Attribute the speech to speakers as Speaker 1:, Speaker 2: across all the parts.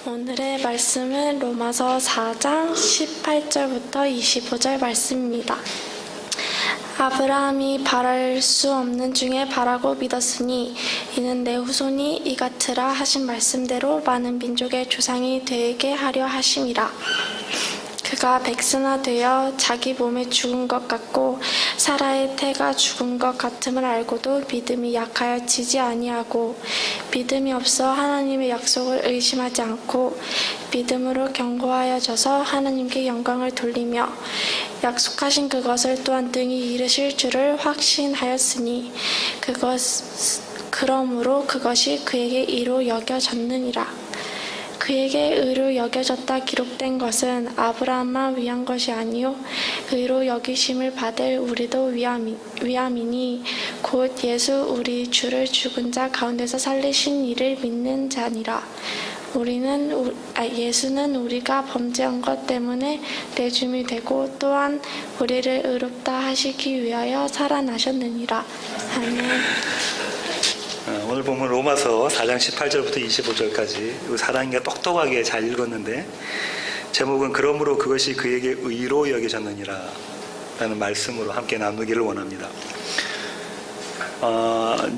Speaker 1: 오늘의 말씀은 로마서 4장 18절부터 25절 말씀입니다. 아브라함이 바랄 수 없는 중에 바라고 믿었으니 이는 내 후손이 이같으라 하신 말씀대로 많은 민족의 조상이 되게 하려 하심이라. 그가 백세나 되어 자기 몸에 죽은 것 같고 사라의 태가 죽은 것 같음을 알고도 믿음이 약하여 지지 아니하고 믿음이 없어 하나님의 약속을 의심하지 않고 믿음으로 견고하여져서 하나님께 영광을 돌리며 약속하신 그것을 또한 등이 이루실 줄을 확신하였으니 그러므로 그것이 그에게 의로 여겨졌느니라. 그에게 의로 여겨졌다 기록된 것은 아브라함만 위한 것이 아니요 의로 여기심을 받을 우리도 위함이니 곧 예수 우리 주를 죽은 자 가운데서 살리신 이를 믿는 자니라. 예수는 우리가 범죄한 것 때문에 내줌이 되고 또한 우리를 의롭다 하시기 위하여 살아나셨느니라. 아멘.
Speaker 2: 오늘 보면 로마서 4장 18절부터 25절까지 사랑이가 똑똑하게 잘 읽었는데 제목은 그러므로 그것이 그에게 의로 여겨졌느니라 라는 말씀으로 함께 나누기를 원합니다.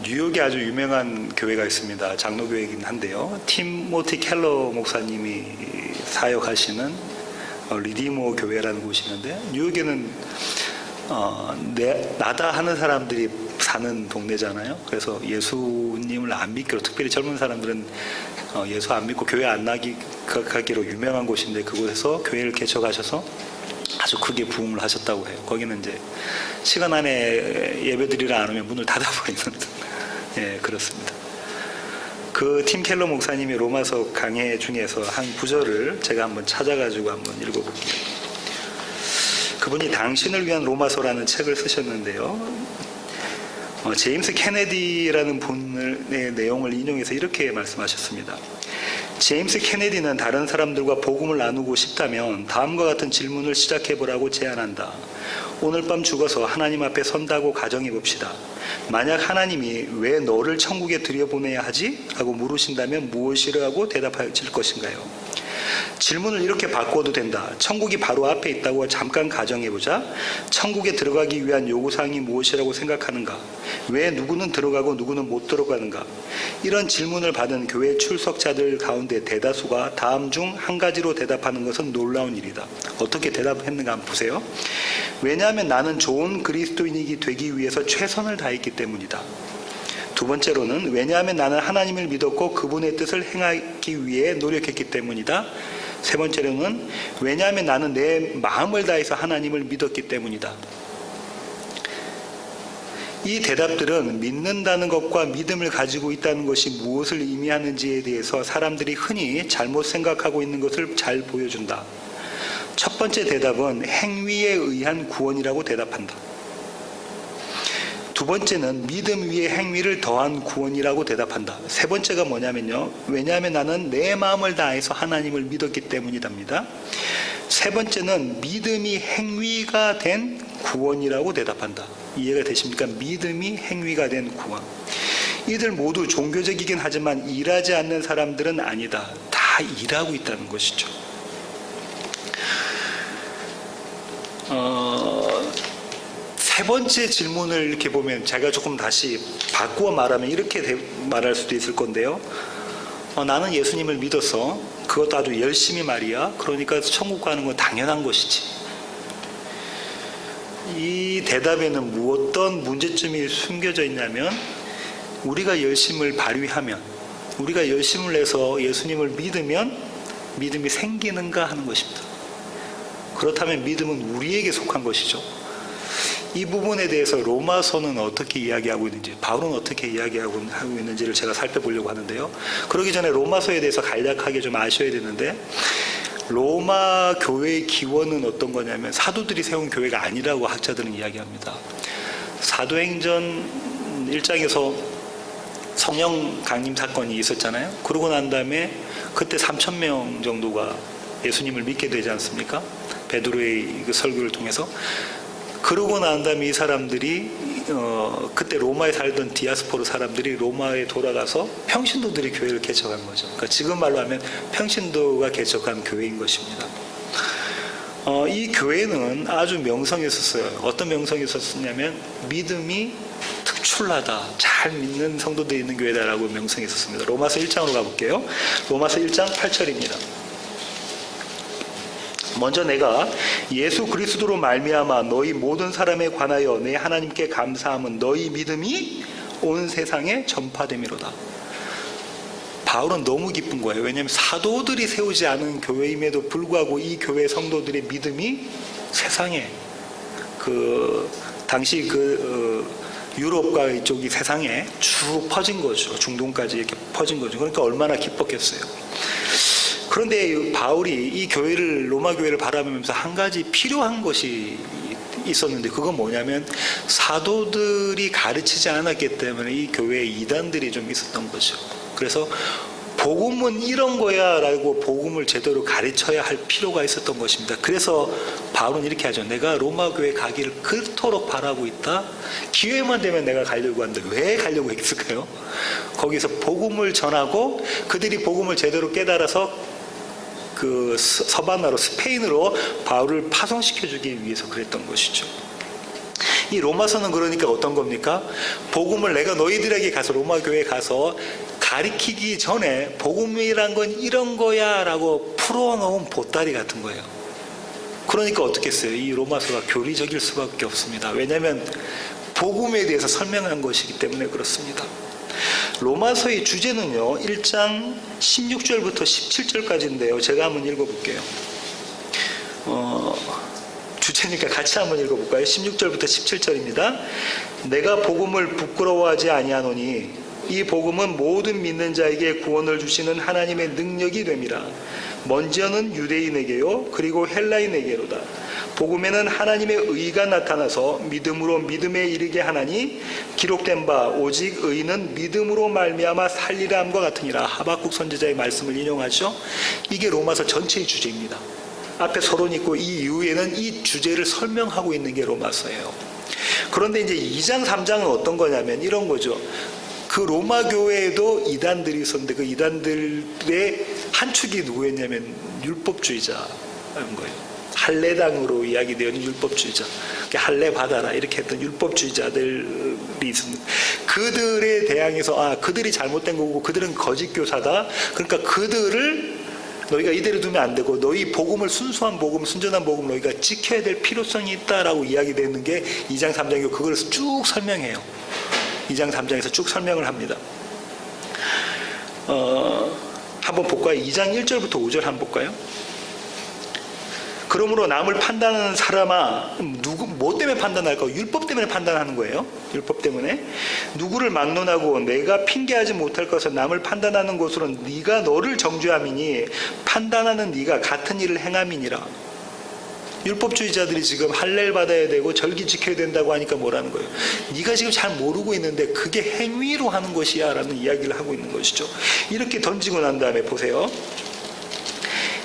Speaker 2: 뉴욕에 아주 유명한 교회가 있습니다. 장로교회이긴 한데요. 티모티 켈러 목사님이 사역하시는 리디모 교회라는 곳이 있는데 뉴욕에는 나다 하는 사람들이 사는 동네잖아요. 그래서 예수님을 안 믿기로, 특별히 젊은 사람들은 예수 안 믿고 교회 안 가기로 유명한 곳인데 그곳에서 교회를 개척하셔서 아주 크게 부흥을 하셨다고 해요. 거기는 이제 시간 안에 예배드리러 안 오면 문을 닫아버리는 예, 그렇습니다. 그 팀 켈러 목사님이 로마서 강해 중에서 한 구절을 제가 한번 찾아가지고 한번 읽어볼게요. 그분이 당신을 위한 로마서라는 책을 쓰셨는데요. 제임스 케네디라는 분의 내용을 인용해서 이렇게 말씀하셨습니다. 제임스 케네디는 다른 사람들과 복음을 나누고 싶다면 다음과 같은 질문을 시작해보라고 제안한다. 오늘 밤 죽어서 하나님 앞에 선다고 가정해 봅시다. 만약 하나님이 왜 너를 천국에 들여보내야 하지? 라고 물으신다면 무엇이라고 대답하실 것인가요? 질문을 이렇게 바꿔도 된다. 천국이 바로 앞에 있다고 잠깐 가정해보자. 천국에 들어가기 위한 요구사항이 무엇이라고 생각하는가? 왜 누구는 들어가고 누구는 못 들어가는가? 이런 질문을 받은 교회 출석자들 가운데 대다수가 다음 중 한 가지로 대답하는 것은 놀라운 일이다. 어떻게 대답했는가 한번 보세요. 왜냐하면 나는 좋은 그리스도인이 되기 위해서 최선을 다했기 때문이다. 두 번째로는 왜냐하면 나는 하나님을 믿었고 그분의 뜻을 행하기 위해 노력했기 때문이다. 세 번째로는 왜냐하면 나는 내 마음을 다해서 하나님을 믿었기 때문이다. 이 대답들은 믿는다는 것과 믿음을 가지고 있다는 것이 무엇을 의미하는지에 대해서 사람들이 흔히 잘못 생각하고 있는 것을 잘 보여준다. 첫 번째 대답은 행위에 의한 구원이라고 대답한다. 두 번째는 믿음 위에 행위를 더한 구원이라고 대답한다. 세 번째가 뭐냐면요. 왜냐하면 나는 내 마음을 다해서 하나님을 믿었기 때문이답니다. 세 번째는 믿음이 행위가 된 구원이라고 대답한다. 이해가 되십니까? 믿음이 행위가 된 구원. 이들 모두 종교적이긴 하지만 일하지 않는 사람들은 아니다. 다 일하고 있다는 것이죠. 세 번째 질문을 이렇게 보면 제가 조금 다시 바꾸어 말하면 이렇게 말할 수도 있을 건데요. 나는 예수님을 믿어서 그것도 아주 열심히 말이야. 그러니까 천국 가는 건 당연한 것이지. 이 대답에는 어떤 문제점이 숨겨져 있냐면 우리가 열심을 발휘하면, 우리가 열심을 내서 예수님을 믿으면 믿음이 생기는가 하는 것입니다. 그렇다면 믿음은 우리에게 속한 것이죠. 이 부분에 대해서 로마서는 어떻게 이야기하고 있는지, 바울은 어떻게 이야기하고 있는지를 제가 살펴보려고 하는데요. 그러기 전에 로마서에 대해서 간략하게 좀 아셔야 되는데, 로마 교회의 기원은 어떤 거냐면 사도들이 세운 교회가 아니라고 학자들은 이야기합니다. 사도행전 1장에서 성령 강림 사건이 있었잖아요. 그러고 난 다음에 그때 3,000명 정도가 예수님을 믿게 되지 않습니까? 베드로의 그 설교를 통해서. 그러고 난 다음에 이 사람들이 그때 로마에 살던 디아스포르 사람들이 로마에 돌아가서 평신도들이 교회를 개척한 거죠. 그러니까 지금 말로 하면 평신도가 개척한 교회인 것입니다. 이 교회는 아주 명성이 있었어요. 어떤 명성이 있었냐면 믿음이 특출나다, 잘 믿는 성도들이 있는 교회다라고 명성이 있었습니다. 로마서 1장으로 가볼게요. 로마서 1장 8절입니다. 먼저 내가 예수 그리스도로 말미암아 너희 모든 사람에 관하여 내 하나님께 감사함은 너희 믿음이 온 세상에 전파됨이로다. 바울은 너무 기쁜 거예요. 왜냐하면 사도들이 세우지 않은 교회임에도 불구하고 이 교회 성도들의 믿음이 세상에 당시 유럽과 이쪽이 세상에 쭉 퍼진 거죠. 중동까지 이렇게 퍼진 거죠. 그러니까 얼마나 기뻤겠어요. 그런데 바울이 이 교회를, 로마 교회를 바라보면서 한 가지 필요한 것이 있었는데, 그건 뭐냐면 사도들이 가르치지 않았기 때문에 이 교회에 이단들이 좀 있었던 거죠. 그래서 복음은 이런 거야 라고 복음을 제대로 가르쳐야 할 필요가 있었던 것입니다. 그래서 바울은 이렇게 하죠. 내가 로마 교회 가기를 그토록 바라고 있다. 기회만 되면 내가 가려고 하는데 왜 가려고 했을까요? 거기서 복음을 전하고 그들이 복음을 제대로 깨달아서 서바나로, 스페인으로 바울을 파송시켜주기 위해서 그랬던 것이죠. 이 로마서는 그러니까 어떤 겁니까? 복음을 내가 너희들에게 가서, 로마 교회에 가서 가리키기 전에 복음이란 건 이런 거야 라고 풀어놓은 보따리 같은 거예요. 그러니까 어떻겠어요? 이 로마서가 교리적일 수밖에 없습니다. 왜냐하면 복음에 대해서 설명한 것이기 때문에 그렇습니다. 로마서의 주제는요, 1장 16절부터 17절까지인데요. 제가 한번 읽어볼게요. 주제니까 같이 한번 읽어볼까요? 16절부터 17절입니다. 내가 복음을 부끄러워하지 아니하노니 이 복음은 모든 믿는 자에게 구원을 주시는 하나님의 능력이 됨이라. 먼저는 유대인에게요, 그리고 헬라인에게로다. 복음에는 하나님의 의가 나타나서 믿음으로 믿음에 이르게 하나니 기록된 바 오직 의는 믿음으로 말미암아 살리라 함과 같으니라. 하박국 선지자의 말씀을 인용하죠. 이게 로마서 전체의 주제입니다. 앞에 서론 있고 이 이후에는 이 주제를 설명하고 있는 게 로마서예요. 그런데 이제 2장 3장은 어떤 거냐면 이런 거죠. 그 로마 교회에도 이단들이 있었는데 그 이단들의 한 축이 누구였냐면 율법주의자인 거예요. 할례당으로 이야기되는 율법주의자, 할례 받아라 이렇게 했던 율법주의자들이 있습니다. 그들에 대항해서 그들이 잘못된 거고 그들은 거짓 교사다. 그러니까 그들을 너희가 이대로 두면 안 되고 너희 복음을, 순수한 복음, 순전한 복음 너희가 지켜야 될 필요성이 있다라고 이야기되는 게 2장 3장이고 그걸 쭉 설명해요. 2장 3장에서 쭉 설명을 합니다. 한번 볼까요? 2장 1절부터 5절 한번 볼까요? 그러므로 남을 판단하는 사람아, 뭐 때문에 판단할까? 율법 때문에 판단하는 거예요. 율법 때문에. 누구를 막론하고 내가 핑계하지 못할 것을 남을 판단하는 것으로는 네가 너를 정죄함이니 판단하는 네가 같은 일을 행함이니라. 율법주의자들이 지금 할례를 받아야 되고 절기 지켜야 된다고 하니까 뭐라는 거예요? 네가 지금 잘 모르고 있는데 그게 행위로 하는 것이야 라는 이야기를 하고 있는 것이죠. 이렇게 던지고 난 다음에 보세요.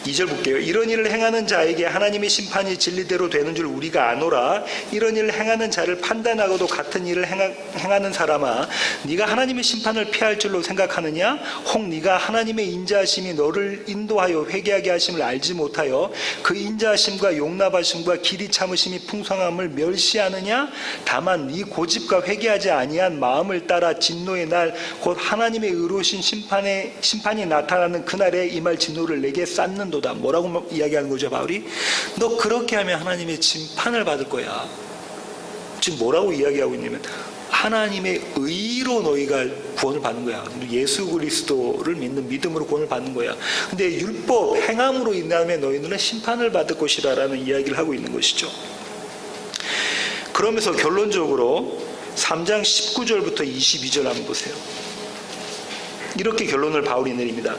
Speaker 2: 2절 볼게요. 이런 일을 행하는 자에게 하나님의 심판이 진리대로 되는 줄 우리가 아노라. 이런 일을 행하는 자를 판단하고도 같은 일을 행하는 사람아, 네가 하나님의 심판을 피할 줄로 생각하느냐? 혹 네가 하나님의 인자하심이 너를 인도하여 회개하게 하심을 알지 못하여 그 인자하심과 용납하심과 길이 참으심이 풍성함을 멸시하느냐? 다만 네 고집과 회개하지 아니한 마음을 따라 진노의 날 곧 하나님의 의로우신 심판이 나타나는 그날에 임할 진노를 내게 쌓는 도다. 뭐라고 이야기하는 거죠, 바울이? 너 그렇게 하면 하나님의 심판을 받을 거야. 지금 뭐라고 이야기하고 있냐면 하나님의 의로 너희가 구원을 받는 거야. 예수 그리스도를 믿는 믿음으로 구원을 받는 거야. 근데 율법, 행함으로 인하면 너희들은 심판을 받을 것이다 라는 이야기를 하고 있는 것이죠. 그러면서 결론적으로 3장 19절부터 22절 한번 보세요. 이렇게 결론을 바울이 내립니다.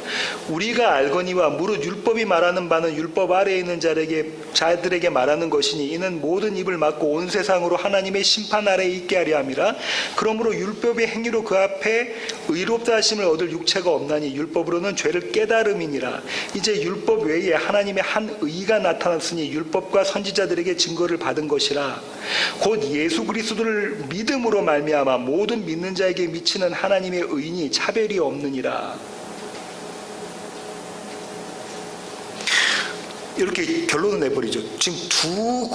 Speaker 2: 우리가 알거니와 무릇 율법이 말하는 바는 율법 아래에 있는 자들에게 말하는 것이니 이는 모든 입을 막고 온 세상으로 하나님의 심판 아래에 있게 하려 함이라. 그러므로 율법의 행위로 그 앞에 의롭다 하심을 얻을 육체가 없나니 율법으로는 죄를 깨달음이니라. 이제 율법 외에 하나님의 한 의가 나타났으니 율법과 선지자들에게 증거를 받은 것이라. 곧 예수 그리스도를 믿음으로 말미암아 모든 믿는 자에게 미치는 하나님의 의인이 차별이 없느니라. 이렇게 결론을 내버리죠. 지금 두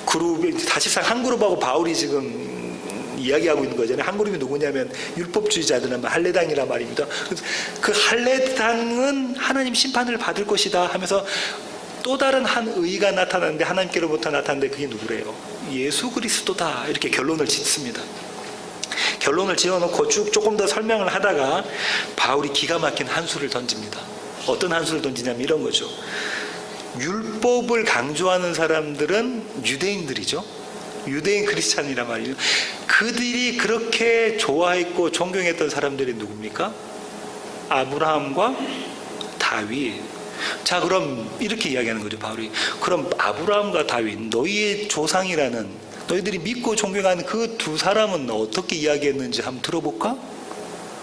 Speaker 2: 그룹이 사실상 한 그룹하고 바울이 지금 이야기하고 있는 거잖아요. 한 그룹이 누구냐면 율법주의자들은 할례당이란 말입니다. 그 할례당은 하나님 심판을 받을 것이다 하면서 또 다른 한 의가 나타나는데, 하나님께로부터 나타나는데 그게 누구래요? 예수 그리스도다. 이렇게 결론을 짓습니다. 결론을 지어놓고 쭉 조금 더 설명을 하다가 바울이 기가 막힌 한 수를 던집니다. 어떤 한 수를 던지냐면 이런 거죠. 율법을 강조하는 사람들은 유대인들이죠. 유대인 크리스찬이란 말이에요. 그들이 그렇게 좋아했고 존경했던 사람들이 누굽니까? 아브라함과 다윗. 자, 그럼 이렇게 이야기하는 거죠, 바울이. 그럼 아브라함과 다윗, 너희의 조상이라는, 너희들이 믿고 존경하는 그 두 사람은 어떻게 이야기했는지 한번 들어볼까?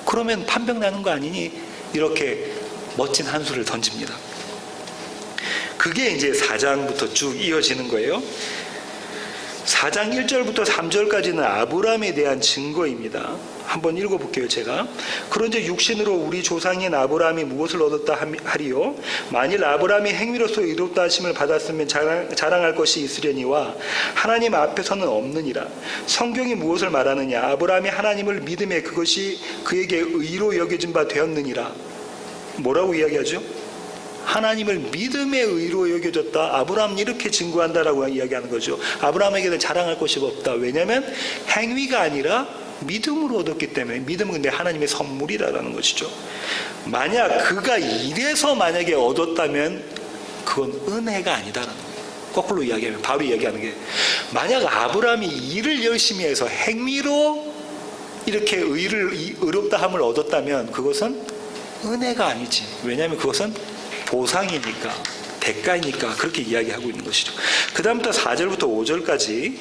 Speaker 2: 그러면 판명 나는 거 아니니? 이렇게 멋진 한 수를 던집니다. 그게 이제 4장부터 쭉 이어지는 거예요. 4장 1절부터 3절까지는 아브라함에 대한 증거입니다. 한번 읽어볼게요, 제가. 그런즉 육신으로 우리 조상인 아브라함이 무엇을 얻었다 하리요? 만일 아브라함이 행위로서 의롭다 하심을 받았으면 자랑할 것이 있으려니와 하나님 앞에서는 없느니라. 성경이 무엇을 말하느냐? 아브라함이 하나님을 믿음에 그것이 그에게 의로 여겨진 바 되었느니라. 뭐라고 이야기하죠? 하나님을 믿음의 의로 여겨졌다. 아브라함은 이렇게 증거한다라고 이야기하는 거죠. 아브라함에게는 자랑할 것이 없다. 왜냐하면 행위가 아니라 믿음으로 얻었기 때문에. 믿음은 근데 하나님의 선물이라는 것이죠. 만약 그가 이래서 만약에 얻었다면 그건 은혜가 아니다라는 거예요. 거꾸로 이야기하면, 바로 이야기하는 게, 만약 아브라함이 일을 열심히 해서 행위로 이렇게 의롭다함을 얻었다면 그것은 은혜가 아니지. 왜냐하면 그것은 보상이니까, 대가이니까. 그렇게 이야기하고 있는 것이죠. 그 다음부터 4절부터 5절까지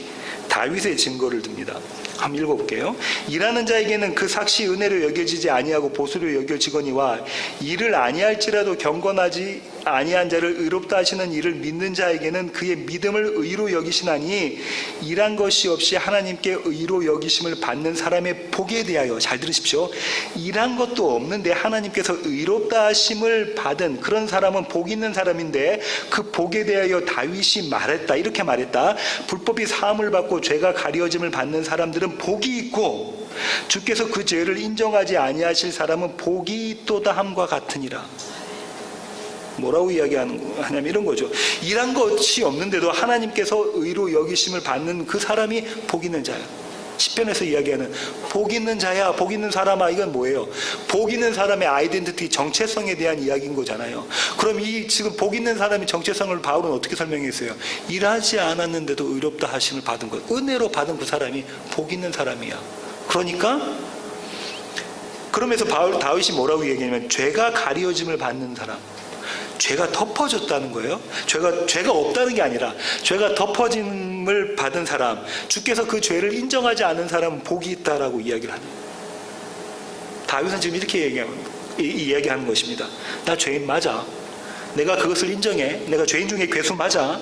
Speaker 2: 다윗의 증거를 듭니다. 한번 읽어볼게요. 일하는 자에게는 그 삭시 은혜로 여겨지지 아니하고 보수로 여겨지거니와 이를 아니할지라도 경건하지 아니한 자를 의롭다 하시는 이를 믿는 자에게는 그의 믿음을 의로 여기시나니 일한 것이 없이 하나님께 의로 여기심을 받는 사람의 복에 대하여, 잘 들으십시오, 일한 것도 없는데 하나님께서 의롭다 하심을 받은 그런 사람은 복 있는 사람인데 그 복에 대하여 다윗이 말했다. 이렇게 말했다. 불법이 사함을 받고 죄가 가려짐을 받는 사람들은 복이 있고 주께서 그 죄를 인정하지 아니하실 사람은 복이 있도다 함과 같으니라. 뭐라고 이야기하냐면 이런 거죠. 일한 것이 없는데도 하나님께서 의로 여기심을 받는 그 사람이 복 있는 자야. 시편에서 이야기하는 복 있는 자야, 복 있는 사람아, 이건 뭐예요? 복 있는 사람의 아이덴티티, 정체성에 대한 이야기인 거잖아요. 그럼 이 지금 복 있는 사람의 정체성을 바울은 어떻게 설명했어요? 일하지 않았는데도 의롭다 하심을 받은 것, 은혜로 받은 그 사람이 복 있는 사람이야. 그러니까 그러면서 다윗이 뭐라고 얘기하냐면 죄가 가려짐을 받는 사람, 죄가 덮어졌다는 거예요. 죄가 없다는 게 아니라 죄가 덮어짐을 받은 사람, 주께서 그 죄를 인정하지 않은 사람은 복이 있다라고 이야기를 하는 거예요. 다윗은 지금 이렇게 이야기하는 것입니다. 나 죄인 맞아. 내가 그것을 인정해. 내가 죄인 중에 괴수 맞아.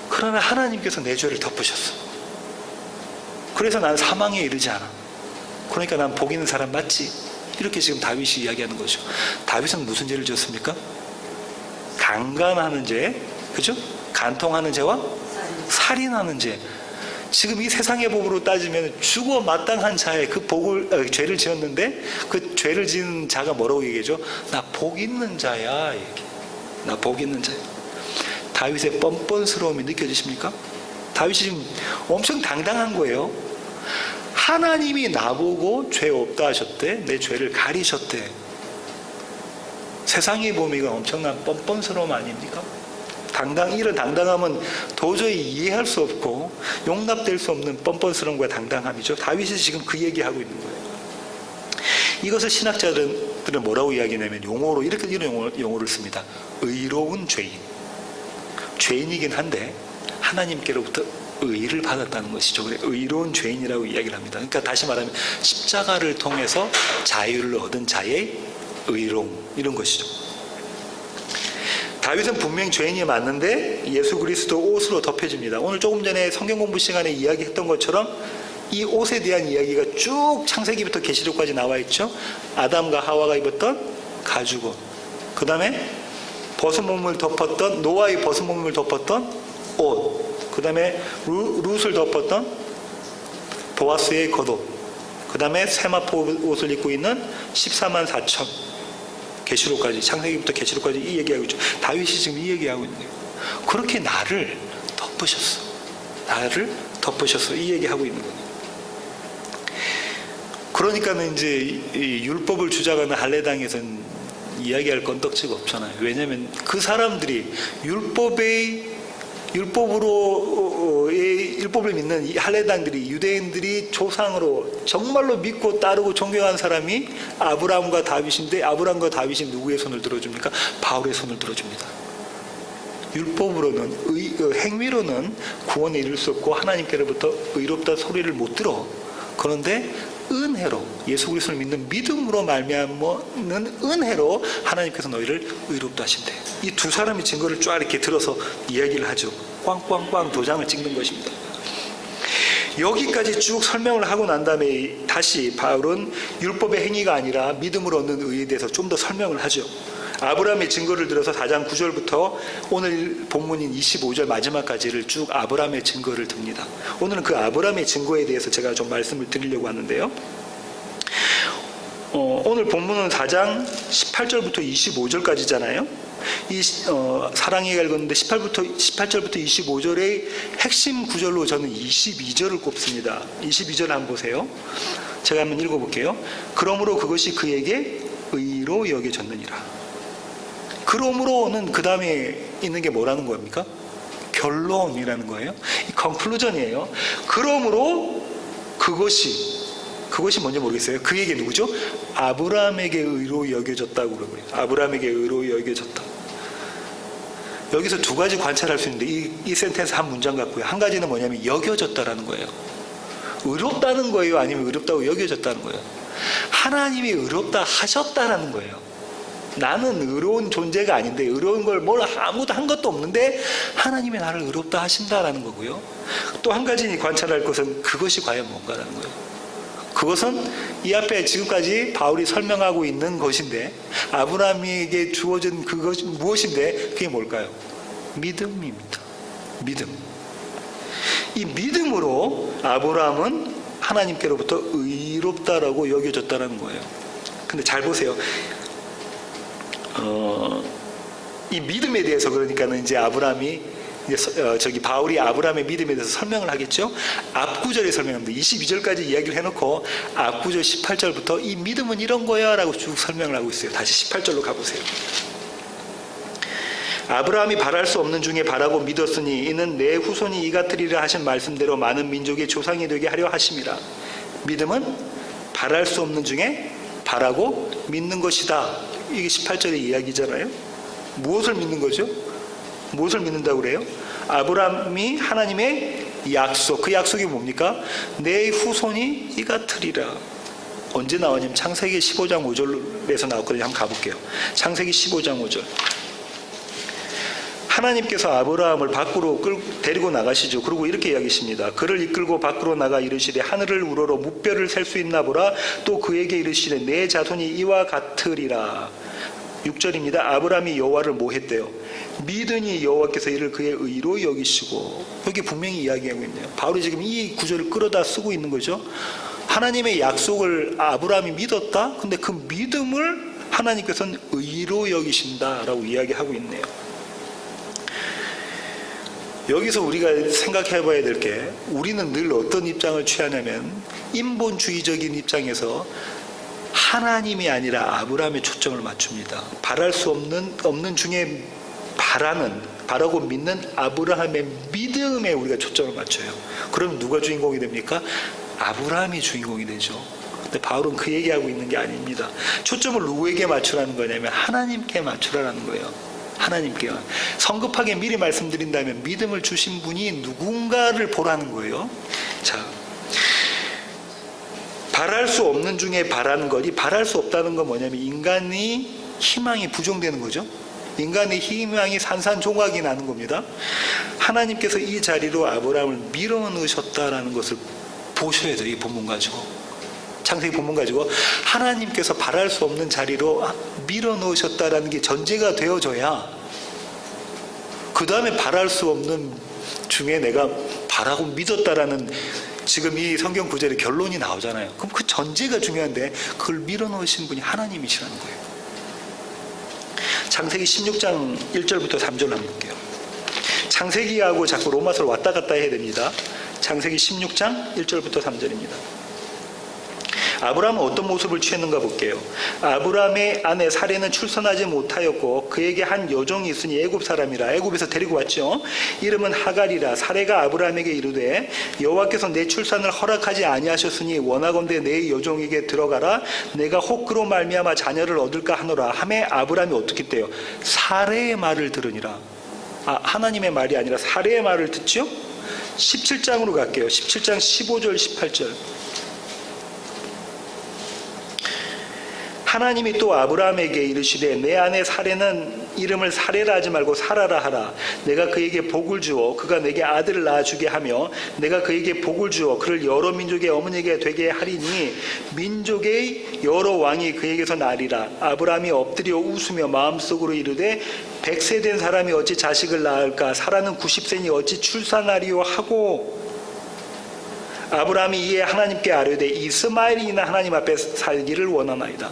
Speaker 2: 그러나 하나님께서 내 죄를 덮으셨어. 그래서 난 사망에 이르지 않아. 그러니까 난 복 있는 사람 맞지? 이렇게 지금 다윗이 이야기하는 거죠. 다윗은 무슨 죄를 지었습니까? 강간하는 죄, 그죠? 간통하는 죄와 살인하는 죄. 지금 이 세상의 법으로 따지면 죽어 마땅한 자의 그 죄를 지었는데 그 죄를 지은 자가 뭐라고 얘기하죠? 나 복 있는 자야. 이렇게. 나 복 있는 자야. 다윗의 뻔뻔스러움이 느껴지십니까? 다윗이 지금 엄청 당당한 거예요. 하나님이 나보고 죄 없다 하셨대. 내 죄를 가리셨대. 세상에 보면 이건 엄청난 뻔뻔스러움 아닙니까? 이런 당당함은 도저히 이해할 수 없고 용납될 수 없는 뻔뻔스러움과 당당함이죠. 다윗이 지금 그 얘기하고 있는 거예요. 이것을 신학자들은 뭐라고 이야기하냐면 용어로 이런 용어를 씁니다. 의로운 죄인. 죄인이긴 한데 하나님께로부터 의를 받았다는 것이죠. 그래, 의로운 죄인이라고 이야기를 합니다. 그러니까 다시 말하면 십자가를 통해서 자유를 얻은 자의 의로움, 이런 것이죠. 다윗은 분명히 죄인이 맞는데 예수 그리스도 옷으로 덮여집니다. 오늘 조금 전에 성경 공부 시간에 이야기했던 것처럼 이 옷에 대한 이야기가 쭉 창세기부터 계시록까지 나와 있죠. 아담과 하와가 입었던 가죽옷, 그 다음에 벗은 몸을 덮었던, 노아의 벗은 몸을 덮었던 옷, 그 다음에 룻을 덮었던 보아스의 겉옷, 그 다음에 세마포 옷을 입고 있는 14만 4천, 계시록까지, 창세기부터 계시록까지 이 얘기하고 있죠. 다윗이 지금 이 얘기하고 있는 거예요. 그렇게 나를 덮으셨어. 나를 덮으셨어. 이 얘기하고 있는 거예요. 그러니까는 이제 이 율법을 주장하는 할례당에서는 이야기할 건덕지가 없잖아요. 왜냐하면 그 사람들이 율법을 믿는 이 할례당들이, 유대인들이 조상으로 정말로 믿고 따르고 존경한 사람이 아브라함과 다윗인데, 아브라함과 다윗이 누구의 손을 들어줍니까? 바울의 손을 들어줍니다. 율법으로는, 행위로는 구원에 이를 수 없고 하나님께로부터 의롭다 소리를 못 들어. 그런데 은혜로, 예수 그리스도를 믿는 믿음으로 말미암는 은혜로 하나님께서 너희를 의롭다 하신대. 이 두 사람이 증거를 쫙 이렇게 들어서 이야기를 하죠. 꽝꽝꽝 도장을 찍는 것입니다. 여기까지 쭉 설명을 하고 난 다음에 다시 바울은 율법의 행위가 아니라 믿음으로 얻는 의에 대해서 좀 더 설명을 하죠. 아브라함의 증거를 들어서 4장 9절부터 오늘 본문인 25절 마지막까지를 쭉 아브라함의 증거를 듭니다. 오늘은 그 아브라함의 증거에 대해서 제가 좀 말씀을 드리려고 하는데요. 오늘 본문은 4장 18절부터 25절까지잖아요. 사랑이가 읽었는데 18절부터 25절의 핵심 구절로 저는 22절을 꼽습니다. 22절 한번 보세요. 제가 한번 읽어볼게요. 그러므로 그것이 그에게 의로 여겨졌느니라. 그러므로는 그 다음에 있는 게 뭐라는 겁니까? 결론이라는 거예요. 이 컨클루전이에요. 그러므로 그것이 뭔지 모르겠어요. 그에게 누구죠? 아브라함에게 의로 여겨졌다고 그러고요. 아브라함에게 의로 여겨졌다. 여기서 두 가지 관찰할 수 있는데 이 센텐스 한 문장 같고요. 한 가지는 뭐냐면 여겨졌다라는 거예요. 의롭다는 거예요? 아니면 의롭다고 여겨졌다는 거예요? 하나님이 의롭다 하셨다라는 거예요. 나는 의로운 존재가 아닌데, 의로운 걸 아무도 한 것도 없는데 하나님이 나를 의롭다 하신다라는 거고요. 또 한 가지 관찰할 것은 그것이 과연 뭔가라는 거예요. 그것은 이 앞에 지금까지 바울이 설명하고 있는 것인데, 아브라함에게 주어진 그것이 무엇인데, 그게 뭘까요? 믿음입니다. 믿음. 이 믿음으로 아브라함은 하나님께로부터 의롭다라고 여겨졌다는 거예요. 근데 잘 보세요. 이 믿음에 대해서, 그러니까는 이제 바울이 아브라함의 믿음에 대해서 설명을 하겠죠. 앞구절에 설명합니다. 22절까지 이야기를 해놓고 앞구절 18절부터 이 믿음은 이런 거야 라고 쭉 설명을 하고 있어요. 다시 18절로 가보세요. 아브라함이 바랄 수 없는 중에 바라고 믿었으니 이는 내 후손이 이 같으리라 하신 말씀대로 많은 민족의 조상이 되게 하려 하심이라. 믿음은 바랄 수 없는 중에 바라고 믿는 것이다. 이게 18절의 이야기잖아요. 무엇을 믿는 거죠? 무엇을 믿는다고 그래요? 아브라함이 하나님의 약속, 그 약속이 뭡니까? 내 후손이 이 같으리라. 언제 나오냐면 창세기 15장 5절에서 나왔거든요. 한번 가볼게요. 창세기 15장 5절. 하나님께서 아브라함을 밖으로 데리고 나가시죠. 그리고 이렇게 이야기하십니다. 그를 이끌고 밖으로 나가 이르시되 하늘을 우러러 무뼈를 셀 수 있나 보라. 또 그에게 이르시되 내 자손이 이와 같으리라. 6절입니다. 아브라함이 여호와를 뭐 했대요? 믿으니 여호와께서 이를 그의 의로 여기시고. 여기 분명히 이야기하고 있네요. 바울이 지금 이 구절을 끌어다 쓰고 있는 거죠. 하나님의 약속을 아브라함이 믿었다. 근데 그 믿음을 하나님께서는 의로 여기신다라고 이야기하고 있네요. 여기서 우리가 생각해 봐야 될 게, 우리는 늘 어떤 입장을 취하냐면 인본주의적인 입장에서 하나님이 아니라 아브라함의 초점을 맞춥니다. 바랄 수 없는 중에 바라고 믿는 아브라함의 믿음에 우리가 초점을 맞춰요. 그럼 누가 주인공이 됩니까? 아브라함이 주인공이 되죠. 근데 바울은 그 얘기하고 있는 게 아닙니다. 초점을 누구에게 맞추라는 거냐면 하나님께 맞추라는 거예요. 하나님께. 성급하게 미리 말씀드린다면 믿음을 주신 분이 누군가를 보라는 거예요. 자, 바랄 수 없는 중에 바라는 거지, 바랄 수 없다는 건 뭐냐면 인간이 희망이 부정되는 거죠. 인간의 희망이 산산조각이 나는 겁니다. 하나님께서 이 자리로 아브라함을 밀어넣으셨다라는 것을 보셔야 돼요. 이 본문 가지고, 창세기 본문 가지고 하나님께서 바랄 수 없는 자리로 밀어넣으셨다라는 게 전제가 되어져야 그 다음에 바랄 수 없는 중에 내가 바라고 믿었다라는 지금 이 성경 구절의 결론이 나오잖아요. 그럼 그 전제가 중요한데 그걸 밀어넣으신 분이 하나님이시라는 거예요. 창세기 16장 1절부터 3절 한번 볼게요. 창세기하고 자꾸 로마서를 왔다 갔다 해야 됩니다. 창세기 16장 1절부터 3절입니다. 아브라함은 어떤 모습을 취했는가 볼게요. 아브라함의 아내 사레는 출산하지 못하였고 그에게 한 여종이 있으니 애굽 사람이라. 애굽에서 데리고 왔죠. 이름은 하갈이라. 사레가 아브라함에게 이르되 여호와께서 내 출산을 허락하지 아니하셨으니 원하건대 내 여종에게 들어가라. 내가 혹 그로 말미암아 자녀를 얻을까 하노라. 하매 아브라함이 어떻게 했대요? 사레의 말을 들으니라. 하나님의 말이 아니라 사레의 말을 듣죠. 17장으로 갈게요. 17장 15절 18절. 하나님이 또 아브라함에게 이르시되 내 아내 사레는 이름을 사레라 하지 말고 사라라 하라. 내가 그에게 복을 주어 그가 내게 아들을 낳아주게 하며 내가 그에게 복을 주어 그를 여러 민족의 어머니가 되게 하리니 민족의 여러 왕이 그에게서 나리라. 아브라함이 엎드려 웃으며 마음속으로 이르되 100세 된 사람이 어찌 자식을 낳을까? 사라는 90세니 어찌 출산하리요 하고 아브라함이 이에 하나님께 아뢰되 이스마엘이나 하나님 앞에 살기를 원하나이다.